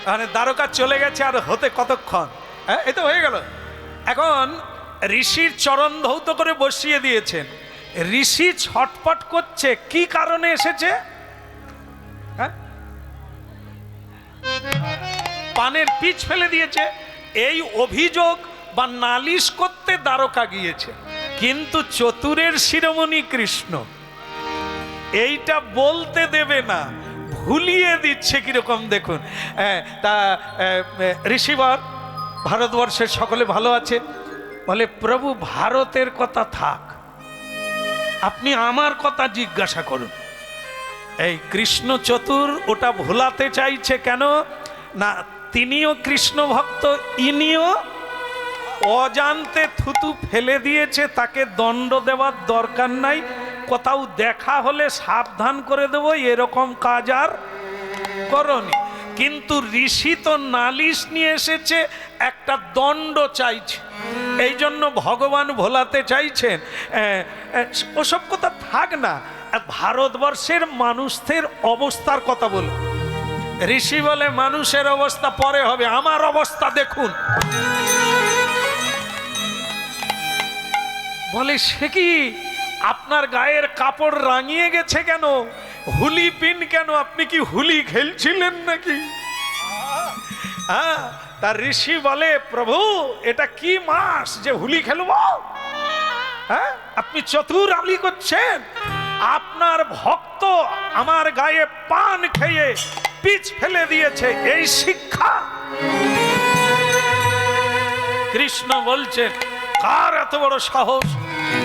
মানে দ্বারকা চলে গেছে, আর হতে কতক্ষণ? হ্যাঁ এই তো হয়ে গেল। এখন ঋষির চরণ ধৌত করে বসিয়ে দিয়েছেন। ঋষি ছটপট করছে, কি কারণে এসেছে? হ্যাঁ, পানের পিচ ফেলে দিয়েছে, এই অভিযোগ বা নালিশ করতে দ্বারকা গিয়েছে। কিন্তু চতুরের শিরোমণি কৃষ্ণ এইটা বলতে দেবে না, ভুলিয়ে দিচ্ছে কিরকম দেখুন। তা ঋষিবর, ভারতবর্ষের সকলে ভালো আছে? বলে প্রভু ভারতের কথা থাক, আপনি আমার কথা জিজ্ঞাসা করুন। এই কৃষ্ণ চতুর ওটা ভোলাতে চাইছে কেন না, তিনিও কৃষ্ণ ভক্ত, ইনিও অজান্তে থুতু ফেলে দিয়েছে, তাকে দণ্ড দেওয়ার দরকার নাই, কোথাও দেখা হলে সাবধান করে দেবো, এরকম কাজ আর করনি। কিন্তু ঋষি তো নালিশ নিয়ে এসেছে, একটা দণ্ড চাইছে, এই জন্য ভগবান ভোলাতে চাইছেন। ওসব কথা থাক না, ভারতবর্ষের মানুষদের অবস্থার কথা বলো। ঋষি বলে মানুষের অবস্থা পরে হবে, আমার অবস্থা দেখুন। বলে সে কি, আপনার গায়ের কাপড় রাঙিয়ে গেছে কেন, হুলি পিন কেন, আপনি কি হুলি খেলছিলেন নাকি? হ্যাঁ, তার ঋষি বলে প্রভু এটা কি মাস যে হুলি খেলব? হ্যাঁ, আপনি চতুর আলি করছেন, আপনার ভক্ত আমার গায়ে পান খেয়ে পিচ ফেলে দিয়েছে, এই শিক্ষা? কৃষ্ণ বলছেন কার এত বড় সাহস,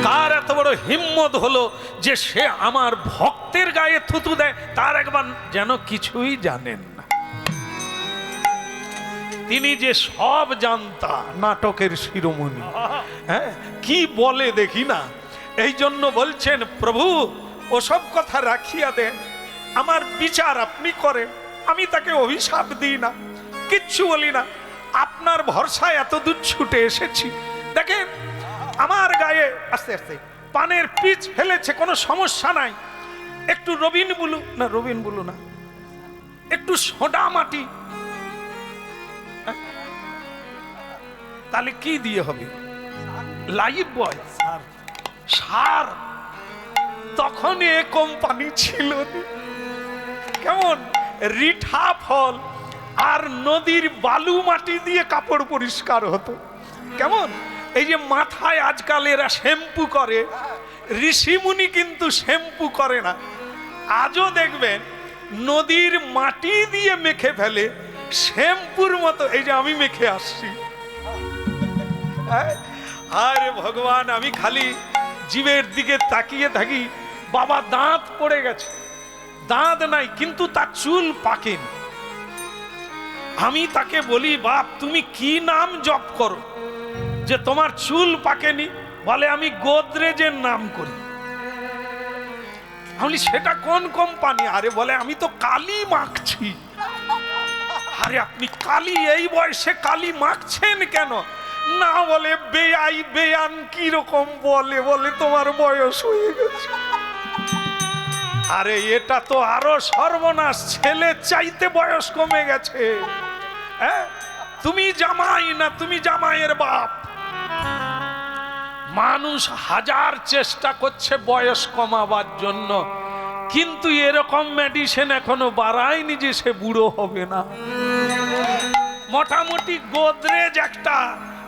কার এত বড় হিম্মত হলো যে সে আমার ভক্তের গায়ে থুতু দেয়, তার একবার যেন কিছুই জানেন না। তিনি যে সব জানতা, নাটকের শিরোমণি। হ্যাঁ, কি বলে দেখি না। এই জন্য বলছেন প্রভু ওসব কথা রাখিয়া দেন, আমার বিচার আপনি করেন, আমি তাকে অভিশাপ দিই না, কিচ্ছু বলি না, আপনার ভরসায় এত দূর ছুটে এসেছি। দেখেন আমার গায়ে আস্তে আস্তে পানের পিচ ফেলেছে, কোনো সমস্যা নাই, একটু রবিন বুলু না, রবিন বুলু না, একটু সোডা মাটি, তাহলে কি দিয়ে হবে? লাইফ বয় সার। তখন এ কোম্পানি ছিল কেমন, রিঠা ফল আর নদীর বালু মাটি দিয়ে কাপড় পরিষ্কার হতো। কেমন, এই যে মাথায় আজকাল এরা শ্যাম্পু করে, ঋষিমুনি কিন্তু শ্যাম্পু করে না। আজও দেখবেন নদীর মাটি দিয়ে মেখে ফেলে শ্যাম্পুর মতো, এই যে আমি মেখে আসছি। আরে ভগবান, আমি খালি জীবের দিকে তাকিয়ে থাকি। বাবা দাঁত পড়ে গেছে, দাঁত নাই, কিন্তু তার চুল পাকেনি। আমি তাকে বলি, বাপ তুমি কি নাম জপ করো যে তোমার চুল পাকেনি? বলে আমি গোদরেজের নাম করি। আমি বলি, সেটা কোন কোম্পানি? আরে বলে আমি তো কালি মাখছি। আরে আপনি কালি, এই বয়সে কালি মাখছেন কেন? না বলে বেয়াই বেয়ান কি রকম বলে, বলে তোমার বয়স হয়ে গেছে। আরে এটা তো আরো সর্বনাশ, ছেলে চাইতে বয়স কমে গেছে। হ্যাঁ, তুমি জামাই না, তুমি জামাইয়ের বাপ। মানুষ হাজার চেষ্টা করছে বয়স কমাবার জন্য, কিন্তু এরকম মেডিসিন এখনো বাড়ায়নি যে সে বুড়ো হবে না। মোটামুটি গোদরেজ একটা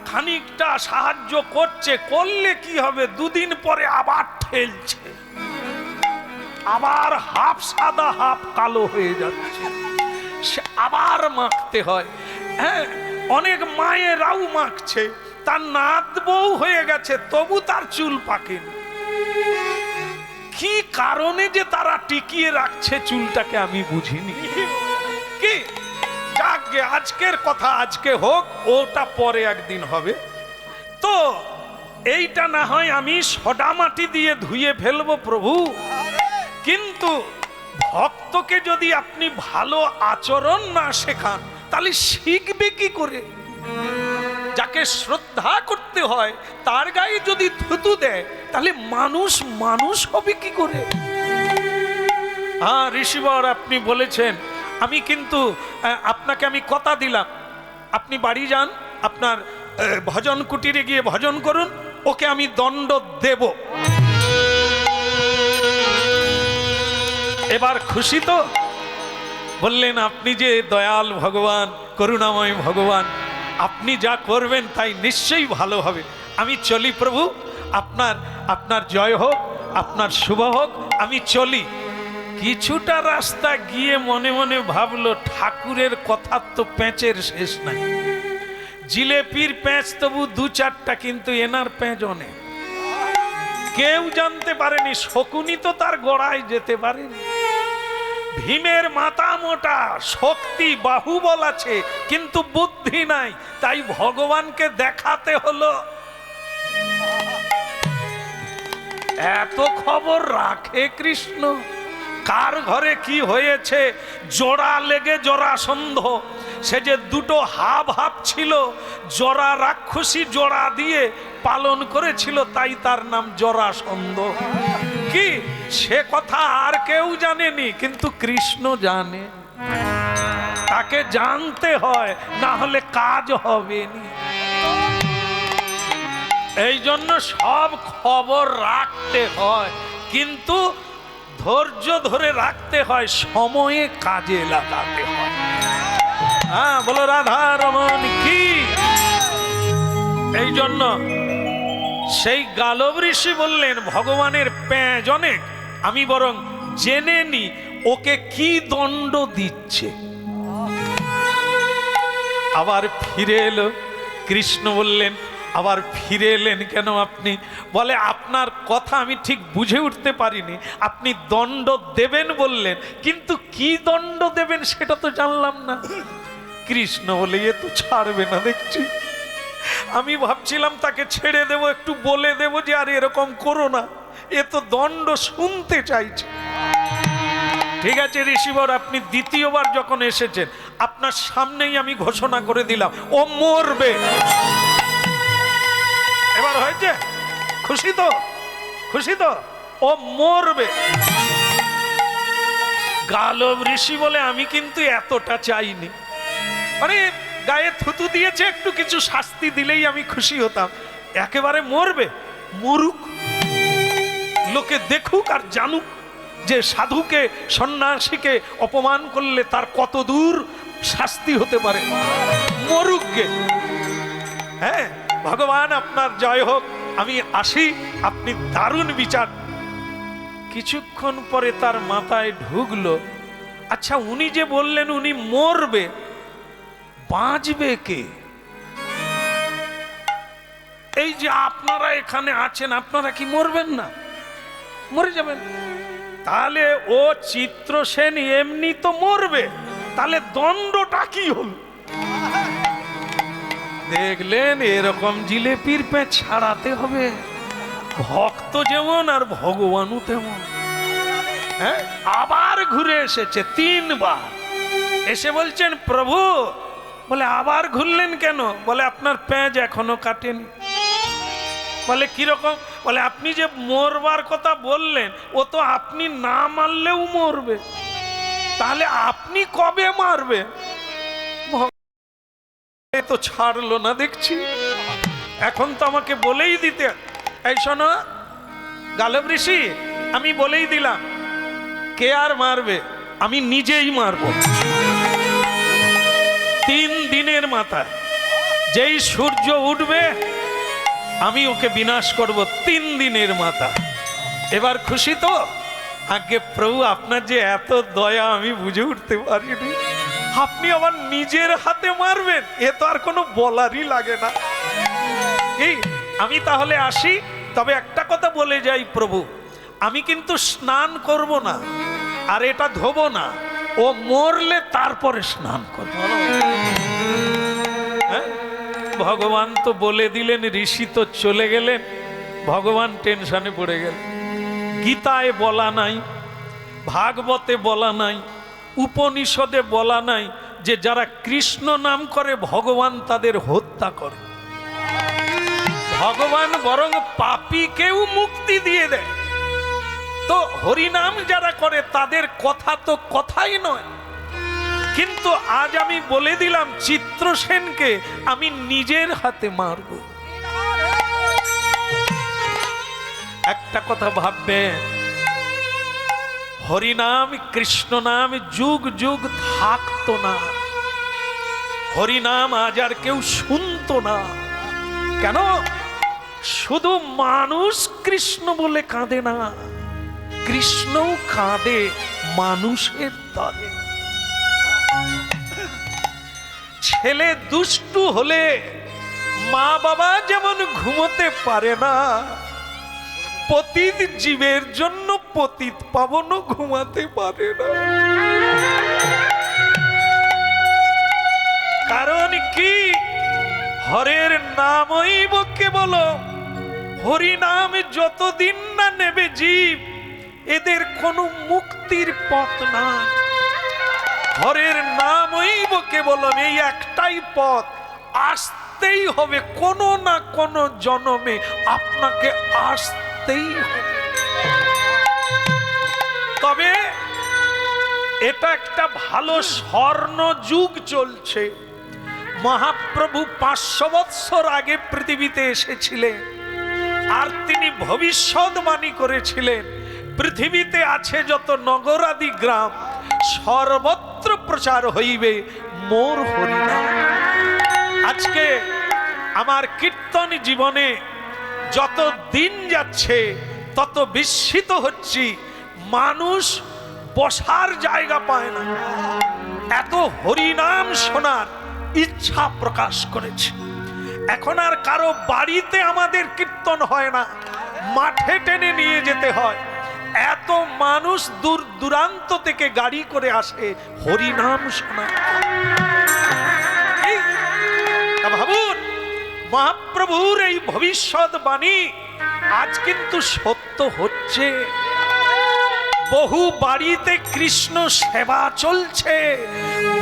খানিকটা সাহায্য করছে, করলে কি হবে, দুদিন পরে আবার ঠেলছে, আবার হাফ সাদা হাফ কালো হয়ে যাচ্ছে, সে আবার মাখতে হয়। হ্যাঁ, অনেক মায়েরাও মাখছে, তার নাত বউ হয়ে গেছে, তবু তার চুল পাকেনি। কি কারণে যে তারা টিকিয়ে রাখছে চুলটাকে আমি বুঝিনি। কি যাকে আজকের কথা আজকে হোক, ওটা পরে একদিন হবে। তো এইটা না হয় আমি সোডা মাটি দিয়ে ধুয়ে ফেলবো প্রভু, কিন্তু ভক্তকে যদি আপনি ভালো আচরণ না শেখান, তাহলে শিখবে কি করে? যাকে শ্রদ্ধা করতে হয় তার গায়ে যদি থুতু দেয়, তাহলে মানুষ মানুষ হবে কি করে? হ্যাঁ ঋষিবর, আপনি বলেছেন, আমি কিন্তু আপনাকে আমি কথা দিলাম, আপনি বাড়ি যান, আপনার ভজন কুটিরে গিয়ে ভজন করুন, ওকে আমি দণ্ড দেব। এবার খুশি তো? বললেন, আপনি যে দয়াল ভগবান, করুণাময় ভগবান, আপনি যা করবেন তাই নিশ্চয়ই ভালো হবে। আমি চলি প্রভু, আপনার জয় হোক, আপনার শুভ হোক, আমি চলি। কিছুটা রাস্তা গিয়ে মনে মনে ভাবলো, ঠাকুরের কথার তো প্যাঁচের শেষ নাই। জিলেপির প্যাঁচ তবু দু চারটা, কিন্তু এনার প্যাঁচ অনেক। কেউ জানতে পারেনি, শকুনি তো তার গোড়ায় যেতে পারেনি। ভীমের মাথা মোটা, শক্তি বাহুবল আছে, কিন্তু বুদ্ধি নাই, তাই ভগবানকে দেখাতে হলো। এত খবর রাখে কৃষ্ণ, কার ঘরে কি হয়েছে। জোড়া লেগে জরাসন্ধ, সে যে দুটো হাব হাব ছিল, জরা রাক্ষসী জোড়া দিয়ে পালন করেছিল, তাই তার নাম জরাসন্ধ। কি সে কথা আর কেউ জানেনি, কিন্তু কৃষ্ণ জানে। তাকে জানতে হয়, না হলে কাজ হবে না। এই জন্য সব খবর রাখতে হয়, কিন্তু ধৈর্য ধরে রাখতে হয়, সময়ে কাজে লাগাতে হয়। হ্যাঁ, বলো রাধা রমন কি। এই জন্য সেই গালব ঋষি বললেন, ভগবানের প্যাঁচ অনেক, আমি বরং জেনে নি ওকে কি দণ্ড দিচ্ছে। আবার ফিরে এলো। কৃষ্ণ বললেন, আবার ফিরে এলেন কেন আপনি? বলে, আপনার কথা আমি ঠিক বুঝে উঠতে পারিনি। আপনি দণ্ড দেবেন বললেন, কিন্তু কি দণ্ড দেবেন সেটা তো জানলাম না। কৃষ্ণ বলে, এ তো ছাড়বে না দেখছি। আমি ভাবছিলাম তাকে ছেড়ে দেব, একটু বলে দেব যে আর এরকম করো না, এ তো দণ্ড শুনতে চাইছে। ঠিক আছে ঋষিবর, আপনি দ্বিতীয়বার যখন এসেছেন, আপনার সামনেই আমি ঘোষণা করে দিলাম, ও মরবে। এবার হয়েছে? খুশি তো? খুশি তো? ও মরবে। গালব ঋষি বলে, আমি কিন্তু এতটা চাইনি, মানে গায়ে থুতু দিয়েছে, একটু কিছু শাস্তি দিলেই আমি খুশি হতাম। একেবারে মরবে? মরুক, লোকে দেখুক আর জানুক যে সাধুকে সন্ন্যাসীকে অপমান করলে তার কত দূর শাস্তি হতে পারে। মরুক গে। হ্যাঁ, ভগবান আপনার জয় হোক, আমি আসি, আপনি দারুণ বিচার। কিছুক্ষণ পরে তার মাথায় ঢুকলো, আচ্ছা উনি যে বললেন উনি মরবে, বাঁচবে কে? এই যে আপনারা এখানে আছেন, আপনারা কি মরবেন না? মরে যাবেন। তাহলে ও চিত্রসেন এমনি তো মরবে, তাহলে দণ্ডটা কি হল? দেখলেন, এরকম জিলেপির পেট ছাড়াতে হবে। ভক্ত যেমন আর ভগবানও তেমন। হ্যাঁ, আবার ঘুরে এসেছে 3 বার। এসে বলছেন, প্রভু, বলে আবার ঘুরলেন কেন? বলে আপনার পেঁচ এখনো কাটেনি। বলে কিরকম? বলে আপনি যে মরবার কথা বললেন, ও তো আপনি না মারলেও মরবে, তাহলে আপনি কবে মারবে? তো ছাড়লো না দেখছি। এখন তো আমাকে বলেই দিতে। এই শোনো গালব ঋষি, আমি বলেই দিলাম, কে আর মারবে? আমি নিজেই মারবো। 3 দিনের মাথায় যেই সূর্য উঠবে আমি ওকে বিনাশ করব 3 দিনের মাথায়। এবার খুশি তো? আগে প্রভু, আপনার যে এত দয়া আমি বুঝে উঠতে পারিনি। আপনি আবার নিজের হাতে মারবেন, এ তো আর কোনো বলারই লাগে না। এই আমি তাহলে আসি। তবে একটা কথা বলে যাই প্রভু, আমি কিন্তু স্নান করব না, আর এটা ধোবো না। ও মরলে তারপরে স্নান করব। হ্যাঁ, ভগবান তো বলে দিলেন, ঋষি তো চলে গেলেন, ভগবান টেনশনে পড়ে গেলেন। গীতায় বলা নাই, ভাগবতে বলা নাই, উপনিষদে বলা নাই যে যারা কৃষ্ণ নাম করে ভগবান তাদের হত্যা করে। ভগবান বরং পাপীকেও মুক্তি দিয়ে দেয়। তো হরিনাম যারা করে তাদের কথা তো কথাই নয়। কিন্তু আজ আমি বলে দিলাম, চিত্রসেনকে আমি নিজের হাতে মারব। একটা কথা ভাববেন, হরিনাম কৃষ্ণ নাম যুগ যুগ থাকতো না, হরিনাম আজ আর কেউ শুনতো না। কেন? শুধু মানুষ কৃষ্ণ বলে কাঁদে না, কৃষ্ণও কাঁদে মানুষের তরে। ছেলে দুষ্টু হলে মা বাবা যেমন ঘুমোতে পারে না, পতিত জীবের জন্য পতিত পাবনও ঘুমাতে পারে না। কারণ কি? হরের নামই কেবল। হরিনাম যতদিন না নেবে জীব, এদের কোনো মুক্তির পথ না। হরের নামই কেবল, এই একটাই পথ। আসতেই হবে, কোনো না কোনো জন্মে আপনাকে আসতেই হবে। তবে এটা একটা ভালো স্বর্ণ যুগ চলছে। মহাপ্রভু 500 বৎসর আগে পৃথিবীতে এসেছিলেন, আর তিনি ভবিষ্যৎবাণী করেছিলেন, পৃথিবীতে আছে যত নগরাদি গ্রাম, সর্বত্র প্রচার হইবে মোর হরিনাম। আজকে আমার কীর্তন জীবনে যত দিন যাচ্ছে তত বিস্মিত হচ্ছি, মানুষ বসার জায়গা পায় না, এত হরিনাম শোনার ইচ্ছা প্রকাশ করেছে। এখন আর কারো বাড়িতে আমাদের কীর্তন হয় না, মাঠে টেনে নিয়ে যেতে হয়। এত মানুষ দূর দূরান্ত থেকে গাড়ি করে আসে হরিনাম শোনা। ভাবুন, মহাপ্রভুর এই ভবিষ্যৎবাণী আজ কিন্তু সত্য হচ্ছে। বহু বাড়িতে কৃষ্ণ সেবা চলছে,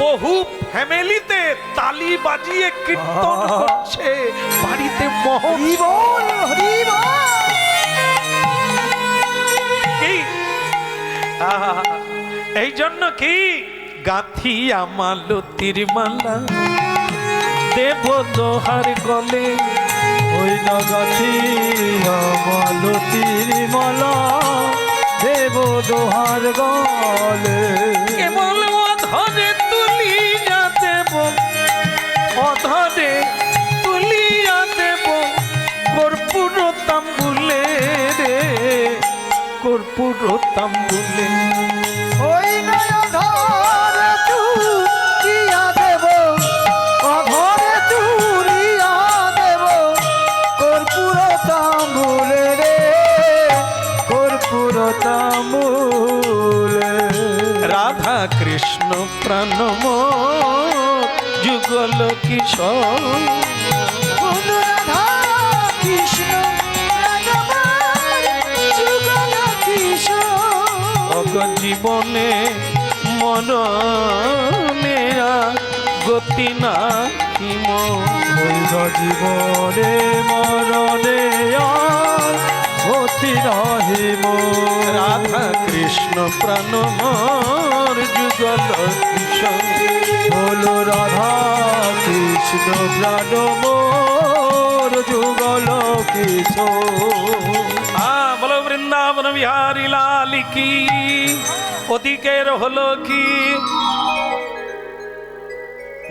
বহু ফ্যামিলিতে তালি বাজিয়ে কীর্তন করছে, বাড়িতে এই জন্য কি গাঁথিয়া মালতীর মালা দেব দোহার গলে, ওই গাথিয়া মালতীর মালা দেব দোহার গলে। কেবল অধরে তুলিয়া দেব, অধরে তুলিয়া দেব কর্পূর তাম্বুলে রে, কর্পূর তাম্বুলে। ওই অধরে চুরিয়া দেব, অধরে চুরিয়া দেব কর্পূর প্রাণমোর যুগল কিশোর। বলো রাধা কৃষ্ণ প্রাণমোর যুগল কিশোর। অগ জীবনে মরণে গতি না কিম, হইল জীবনে মরণে আর গতি রহিম। রাধা কৃষ্ণ প্রাণমোর যুগল কিশোর। বলো রাধা কৃষ্ণ প্রাণ মোর যুগল কিশোর। বলো বৃন্দাবন বিহারী লাল কি। ওদিকের হলো কি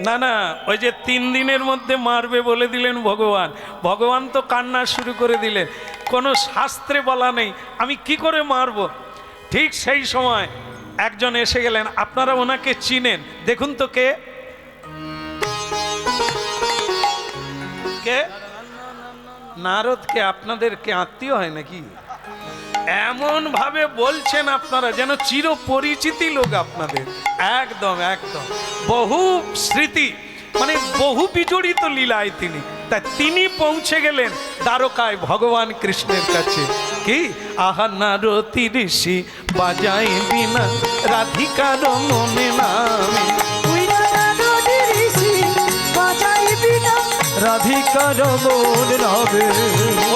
না না, ওই যে 3 দিনের মধ্যে মারবে বলে দিলেন ভগবান। ভগবান তো কান্না শুরু করে দিলেন। কোনো শাস্ত্রে বলা নেই আমি কি করে মারব। ঠিক সেই সময় একজন এসে গেলেন, আপনারা ওনাকে চিনেন, দেখুন তো কে কে? নারদকে আপনাদেরকে আত্মীয় হয় নাকি? এমন ভাবে বলছেন আপনারা যেন চির পরিচিতি লোক আপনাদের। একদম একদম বহু স্মৃতি, মানে বহু বিজড়িত লীলায় তিনি। তাই তিনি পৌঁছে গেলেন দ্বারকায় ভগবান কৃষ্ণের কাছে। কি আহা নারতি ঋষি বাজাই বিনা রাধিকার মনে নামে। রাধিকার মন নামে।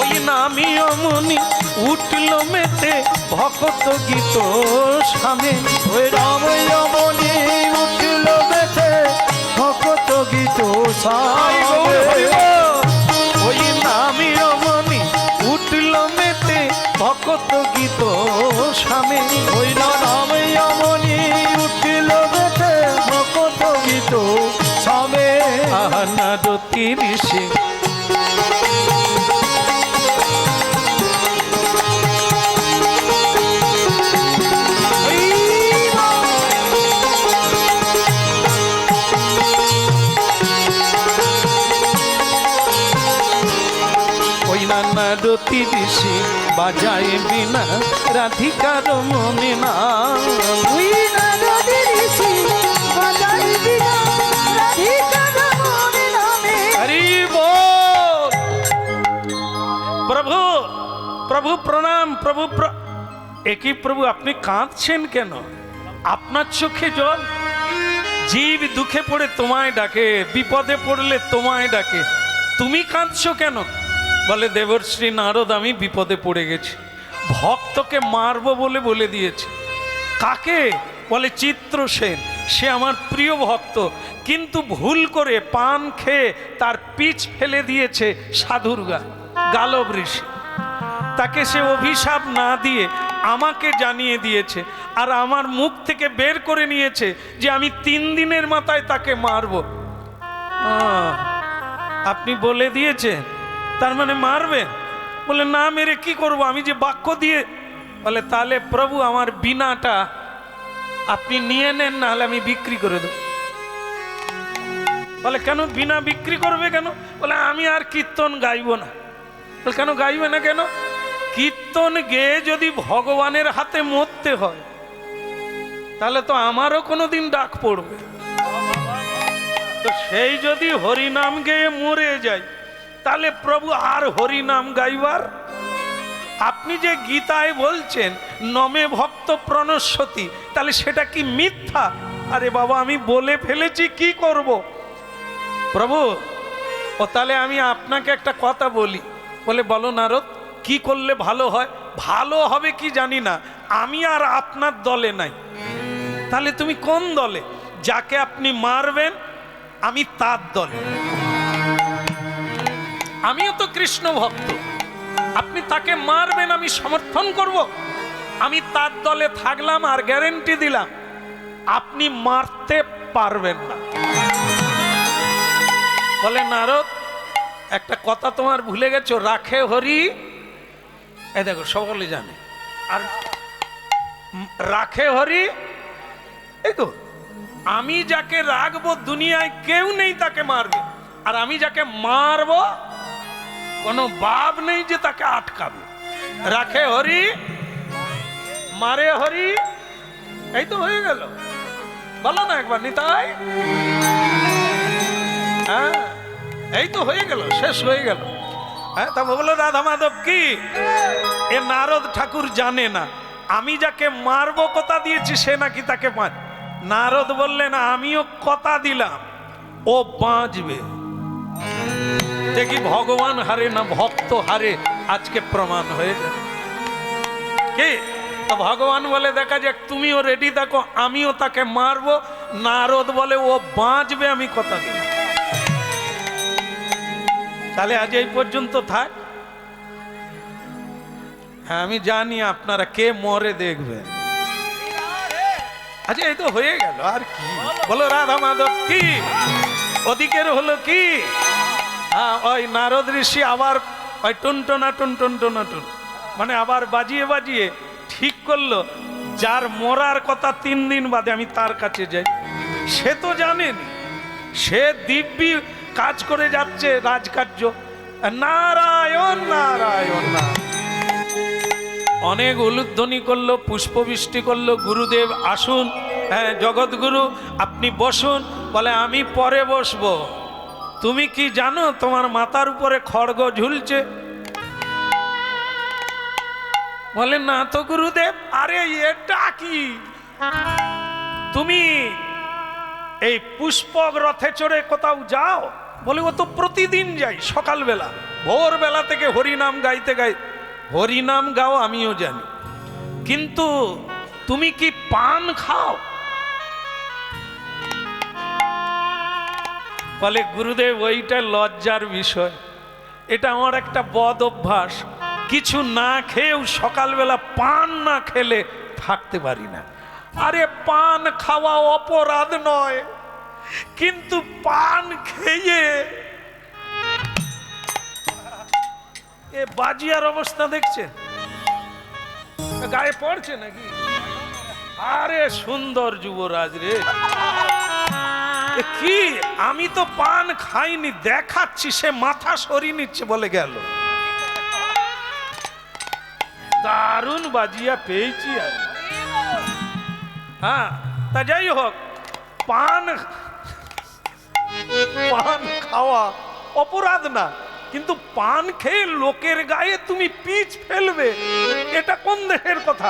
ওই নামি অমনি উঠল মেতে ভকত গীত সামে। ওই রাম রমণী উঠল বেথে ভকত গীত সামনে। ওই নামি অমনি উঠল মেতে ভকত গীত সামে। ওই রাম রমণী উঠল বেথে ভকত গীত সামে। আহা নারতি ঋষি ওই নারতি ঋষি বাজায় বিনা রাধিকার মনে না। প্রভু প্রভু প্রণাম। প্রভু একই প্রভু, আপনি কাঁদছেন কেন? আপনার চোখে জল। জীব দুঃখে পড়ে তোমায় ডাকে, বিপদে পড়লে তোমায় ডাকে, তুমি কাঁদছো কেন? বলে দেবশ্রী নারদ, আমি বিপদে পড়ে গেছি, ভক্তকে মারবো বলে বলে দিয়েছে। কাকে? বলে চিত্রসেন, সে আমার প্রিয় ভক্ত, কিন্তু ভুল করে পান খেয়ে তার পিচ ফেলে দিয়েছে সাধুর গায়ে, গালব ঋষি। তাকে সে অভিশাপ না দিয়ে আমাকে জানিয়ে দিয়েছে, আর আমার মুখ থেকে বের করে নিয়েছে যে আমি 3 দিনের মাথায় তাকে মারব। আপনি বলে দিয়েছেন, তার মানে মারবেন? বলে না, মেরে কি করব, আমি যে বাক্য দিয়ে। বলে তাহলে প্রভু আমার বিনাটা আপনি নিয়ে নেন, না হলে আমি বিক্রি করে দেব। বলে কেন বিনা বিক্রি করবে কেন? বলে আমি আর কীর্তন গাইব না। বলে কেন গাইবে না কেন? কীর্তন গেয়ে যদি ভগবানের হাতে মরতে হয় তাহলে তো আমারও কোনোদিন ডাক পড়বে। তো সেই যদি হরিনাম গেয়ে মরে যায় তাহলে প্রভু আর হরিনাম গাইবার? আপনি যে গীতায় বলছেন নমে ভক্ত প্রণশ্যতি, তাহলে সেটা কি মিথ্যা? আরে বাবা, আমি বলে ফেলেছি, কি করব? প্রভু ও তাহলে আমি আপনাকে একটা কথা বলি। বলে বলো নারদ, কি করলে ভালো হয়? ভালো হবে কি জানি না, আমি আর আপনার দলে নাই। তাহলে তুমি কোন দলে? যাকে আপনি মারবেন আমি তার দলে। আমিও তো কৃষ্ণ ভক্ত, আপনি তাকে মারবেন আমি সমর্থন করব। আমি তার দলে থাকলাম, আর গ্যারেন্টি দিলাম আপনি মারতে পারবেন না। বলে নারদ, একটা কথা তোমার ভুলে গেছো, রাখে হরি। এই দেখো সকলে জানে, আর রাখে হরি, এই তো আমি যাকে রাখবো দুনিয়ায় কেউ নেই তাকে মারবে, আর আমি যাকে মারবো কোনো বাপ নেই যে তাকে আটকাবে। রাখে হরি, মারে হরি, এই তো হয়ে গেল। বলো না একবার নিতাই। হ্যাঁ এই তো হয়ে গেল, শেষ হয়ে গেল। হ্যাঁ তা বলো রাধা মাধব কি এ নারদ ঠাকুর জানে না আমি যাকে মারবো কথা দিয়েছি সে নাকি তাকে মার। নারদ বললেন আমিও কথা দিলাম ও বাঁচবে। দেখি ভগবান হারে না ভক্ত হারে, আজকে প্রমাণ হয়ে যাবে। কি তো ভগবান বলে দেখা যাক, তুমিও রেডি থাকো, আমিও তাকে মারবো। নারদ বলে ও বাঁচবে, আমি কথা দিলাম। তাহলে আজ এই পর্যন্ত থাক। হ্যাঁ আমি জানি আপনারা কে মরে দেখবেন। আচ্ছা এই তো হয়ে গেল, আর কি বলো রাধা মাধব কি। ওদিকের হলো কি, হ্যাঁ ওই নারদ ঋষি আবার ওই টুনটনা টুন মানে আবার বাজিয়ে বাজিয়ে ঠিক করলো যার মরার কথা 3 দিন বাদে আমি তার কাছে যাই। সে তো জানেনি, সে দিব্যি কাজ করে যাচ্ছে রাজকার্য। নারায়ণ নারায়ণ নারায়ণ। অনেক উলুধ্বনি করলো, পুষ্পবৃষ্টি করলো, গুরুদেব আসুন, হ্যাঁ জগৎগুরু আপনি বসুন। বলে আমি পরে বসবো। তুমি কি জানো তোমার মাথার উপরে খড়গ ঝুলছে? বলে না তো গুরুদেব। আরে এটা কি, তুমি এই পুষ্পক রথে চড়ে কোথাও যাও? বলে ও তো প্রতিদিন যাই, সকালবেলা ভোরবেলা থেকে হরিনাম গাইতে গাই। হরিনাম গাও আমিও জানি, কিন্তু তুমি কি পান খাও? বলে গুরুদেব ওইটা লজ্জার বিষয়, এটা আমার একটা বদ অভ্যাস। কিছু না খেয়েও সকালবেলা পান না খেলে থাকতে পারি না। আরে পান খাওয়া অপরাধ নয়, কিন্তু পান খেয়ে এ বাজিয়ার অবস্থা দেখছেন, গায়ে পড়ছে নাকি? আরে সুন্দর যুবরাজ রে, কি আমি তো পান খাইনি, দেখাচ্ছি। সে মাথা সরিয়ে নিচ্ছে বলে গেল। দারুণ বাজিয়া পেয়েছি আর। হ্যাঁ তা যাই হোক, পান খাওয়া অপরাধ না, কিন্তু পান খেয়ে লোকের গায়ে তুমি পিচ ফেলবে, এটা কোন দেহের কথা?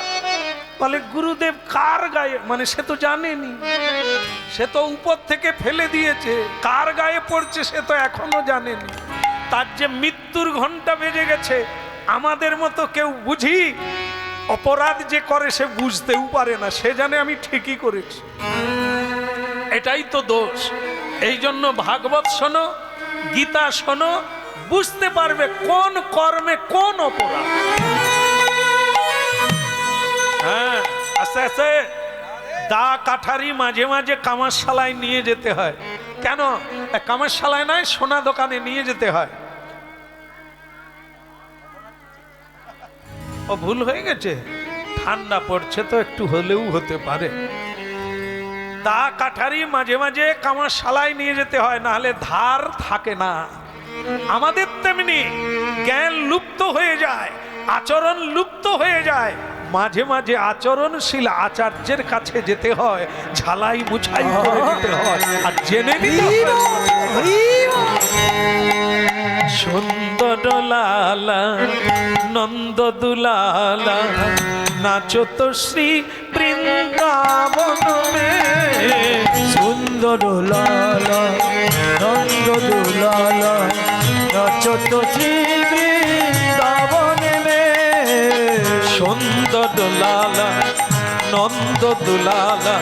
বলে গুরুদেব কার গায়ে, মানে সে তো জানেনি, সে তো উপর থেকে ফেলে দিয়েছে, কার গায়ে পড়ছে সে তো এখনো জানেনি। তার যে মৃত্যুর ঘন্টা বেজে গেছে, আমাদের মতো কেউ বুঝি অপরাধ যে করে সে বুঝতেও পারে না, সে জানে আমি ঠিকই করেছি। এটাই তো দোষ। এই জন্য ভাগবত শোনো, গীতা শোনো, বুঝতে পারবে কোন কর্মে কোন অপরাধ। হ্যাঁ আস্তে আস্তে দা কাঠারি মাঝে মাঝে কামারশালায় নিয়ে যেতে হয়। কেন কামারশালায় নয়, সোনা দোকানে নিয়ে যেতে হয়। ও ভুল হয়ে গেছে, ঠান্ডা পড়ছে তো একটু হলেও হতে পারে। দা কাঠারি মাঝে মাঝে কামারশালায় নিয়ে যেতে হয়, না হলে ধার থাকে না। আমাদের তেমনি জ্ঞান লুপ্ত হয়ে যায়, আচরণ লুপ্ত হয়ে যায়। মাঝে মাঝে আচরণশীল আচার্যের কাছে যেতে হয়, ঝালাই মুছাই করে দিতে হয়, আর জেনে নিতে হয়। সুন্দর লালা নন্দ দুলালা নাচো তো শ্রী বৃন্দাবন মে। সুন্দর লালা নন্দ দুলালা নাচো তো শ্রী বৃন্দাবন মে। সুন্দর লালা নন্দ দুলালা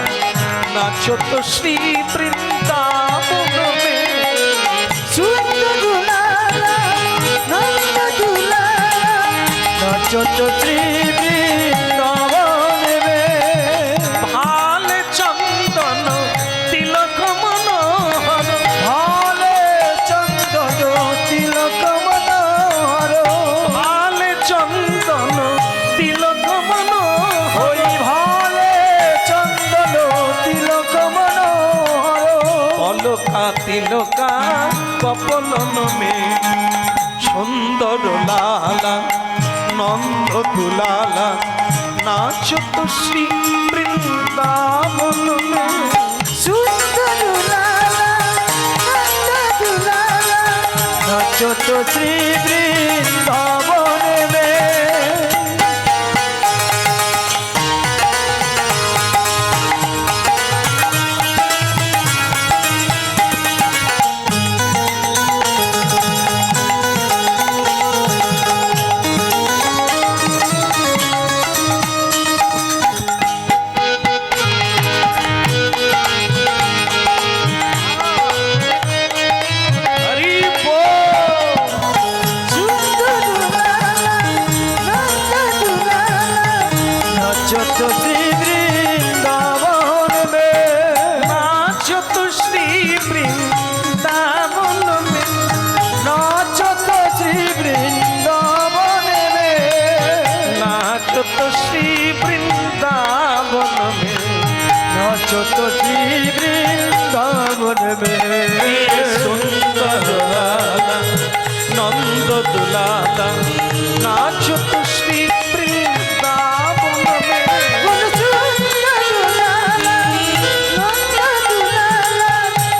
নাচো তো শ্রী বৃন্দাবন মে। সুন্দর লালা নন্দ দুলালা নাচো তো শ্রী বৃন্দাবন মে। ভালে চন্দন তিলক মনোহর, ভালে চন্দন তিলক মনোহর। ভালে চন্দন তিলক মনোহর। ওই ভালে চন্দন তিলক মনোহর। অলকা তিলকা কপলন মে। সুন্দর লালা নন্দ দুলালা নাচো তো শ্রী বৃন্দাবন মে। নাচত শ্রী বৃন্দাবনে মে হরি বল। নাচত শ্রী বৃন্দাবন মে নাচত শ্রী বৃন্দাবন মে নাচত শ্রী বৃন্দাবন মে নাচত শ্রী বৃন্দাবন মে নাচত শ্রী বৃন্দাবন মে সুন্দর লালা নন্দ দুলালা নাচত শ্রী বৃন্দাবন মে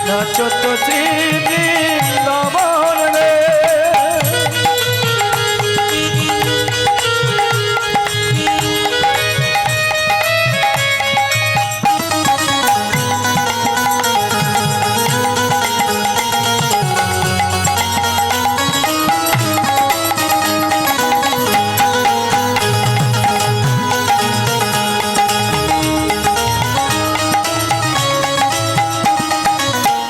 নাচত শ্রী বৃন্দাবন মে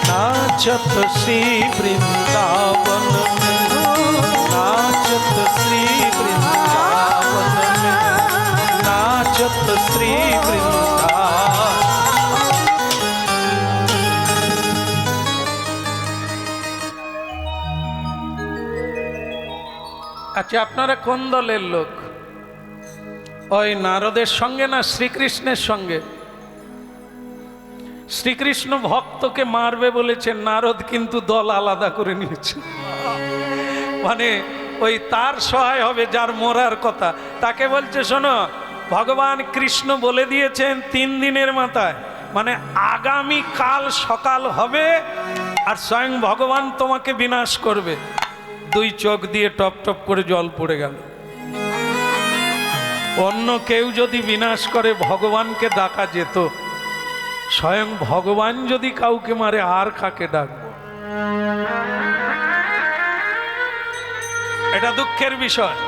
नाचत श्री वृंदावन में नाचत श्री वृंदावन में नाचत श्री वृंदावन। আচ্ছা, আপনারা কোন দলের লোক? ওই নারদের সঙ্গে না শ্রীকৃষ্ণের সঙ্গে? শ্রীকৃষ্ণ ভক্তকে মারবে বলেছেন, নারদ কিন্তু দল আলাদা করে নিয়েছে। মানে ওই তার সহায় হবে যার মরার কথা, তাকে বলছে শোনো, ভগবান কৃষ্ণ বলে দিয়েছেন 3 দিনের মাথায়, মানে আগামী কাল সকাল হবে আর স্বয়ং ভগবান তোমাকে বিনাশ করবে। 2 চোখ দিয়ে টপ টপ করে জল পড়ে গেল। অন্য কেউ যদি বিনাশ করে ভগবানকে ডাকা যেত, স্বয়ং ভগবান যদি কাউকে মারে আর কাকে ডাকবো? এটা দুঃখের বিষয়।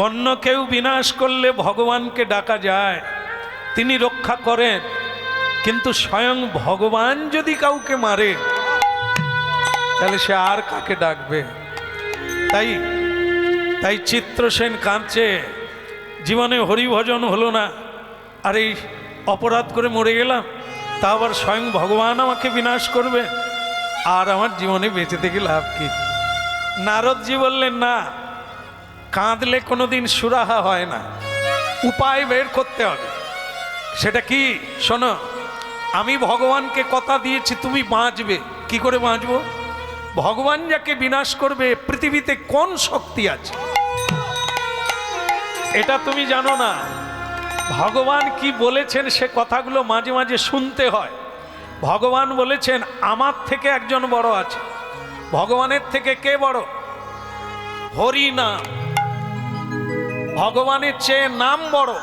অন্য কেউ বিনাশ করলে ভগবানকে ডাকা যায়, তিনি রক্ষা করেন, কিন্তু স্বয়ং ভগবান যদি কাউকে মারে তাহলে সে আর কাকে ডাকবে? তাই তাই চিত্রসেন কাঁদছে, জীবনে হরিভজন হলো না, আর এই অপরাধ করে মরে গেলাম, তা আবার স্বয়ং ভগবান আমাকে বিনাশ করবে, আর আমার জীবনে বেঁচে থেকে লাভ কি? নারদজি বললেন, না, কাঁদলে কোনোদিন সুরাহা হয় না, উপায় বের করতে হবে। সেটা কি? শোনো, আমি ভগবানকে কথা দিয়েছি তুমি বাঁচবে। কি করে বাঁচবো? ভগবান যাকে বিনাশ করবে পৃথিবীতে কোন শক্তি আছে এটা তুমি জানো না। ভগবান কি বলেছেন সে কথাগুলো মাঝে মাঝে শুনতে হয়। ভগবান বলেছেন আমার থেকে একজন বড় আছে। ভগবানের থেকে কে বড়? হরি নাম। ভগবানের চেয়ে নাম বড়।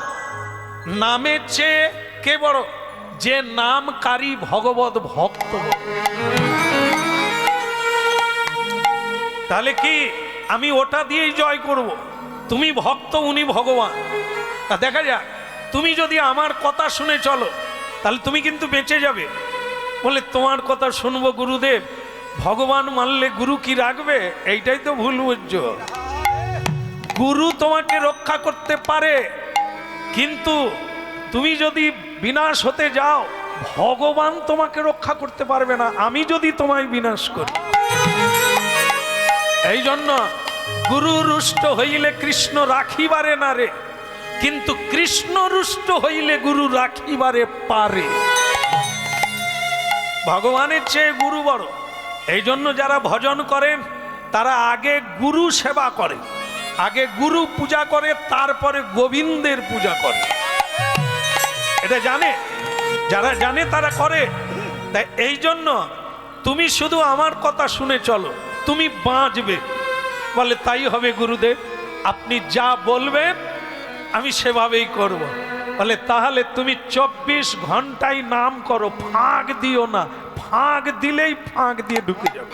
নামের চেয়ে কে বড়? যে নামকারী ভগবত ভক্ত। তাহলে কি আমি ওটা দিয়েই জয় করব? তুমি ভক্ত, উনি ভগবান। তা দেখা যাক, তুমি যদি আমার কথা শুনে চলো তাহলে তুমি কিন্তু বেঁচে যাবে। বলে তোমার কথা শুনবো গুরুদেব, ভগবান মানলে গুরু কি রাখবে? এইটাই তো ভুল বুঝছো। গুরু তোমাকে রক্ষা করতে পারে, কিন্তু তুমি যদি বিনাশ হতে যাও ভগবান তোমাকে রক্ষা করতে পারবে না, আমি যদি তোমায় বিনাশ করি। এই জন্য গুরু রুষ্ট হইলে কৃষ্ণ রাখিবারে না রে, কিন্তু কৃষ্ণ রুষ্ট হইলে গুরু রাখিবারে পারে। ভগবানের চেয়ে গুরু বড়। এই জন্য যারা ভজন করেন তারা আগে গুরু সেবা করে, আগে গুরু পূজা করে, তারপরে গোবিন্দের পূজা করে। এটা জানে, যারা জানে তারা করে। তাই এই জন্য তুমি শুধু আমার কথা শুনে চলো, তুমি বাঁচবে। বলে তাই হবে গুরুদেব, আপনি যা বলবেন আমি সেভাবেই করব। বলে তাহলে তুমি 24 ঘন্টায় নাম করো, ফাঁক দিও না, ফাঁক দিলেই ফাঁক দিয়ে ঢুকে যাবে।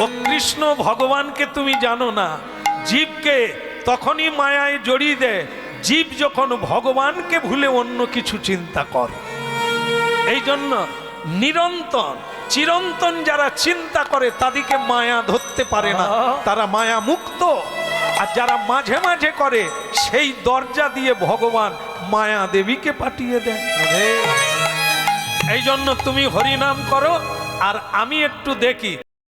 ও কৃষ্ণ ভগবানকে তুমি জানো না, জীবকে তখনই মায়ায় জড়িয়ে দেয় জীব যখন ভগবানকে ভুলে অন্য কিছু চিন্তা করে। এই জন্য নিরন্তর চিরন্তন যারা চিন্তা করে তাদেরকে মায়া ধরতে পারে না, তারা মায়া মুক্ত। আর যারা মাঝে মাঝে করে সেই দরজা দিয়ে ভগবান মায়া দেবীকে পাঠিয়ে দেয়। এই জন্য তুমি হরিনাম করো, আর আমি একটু দেখি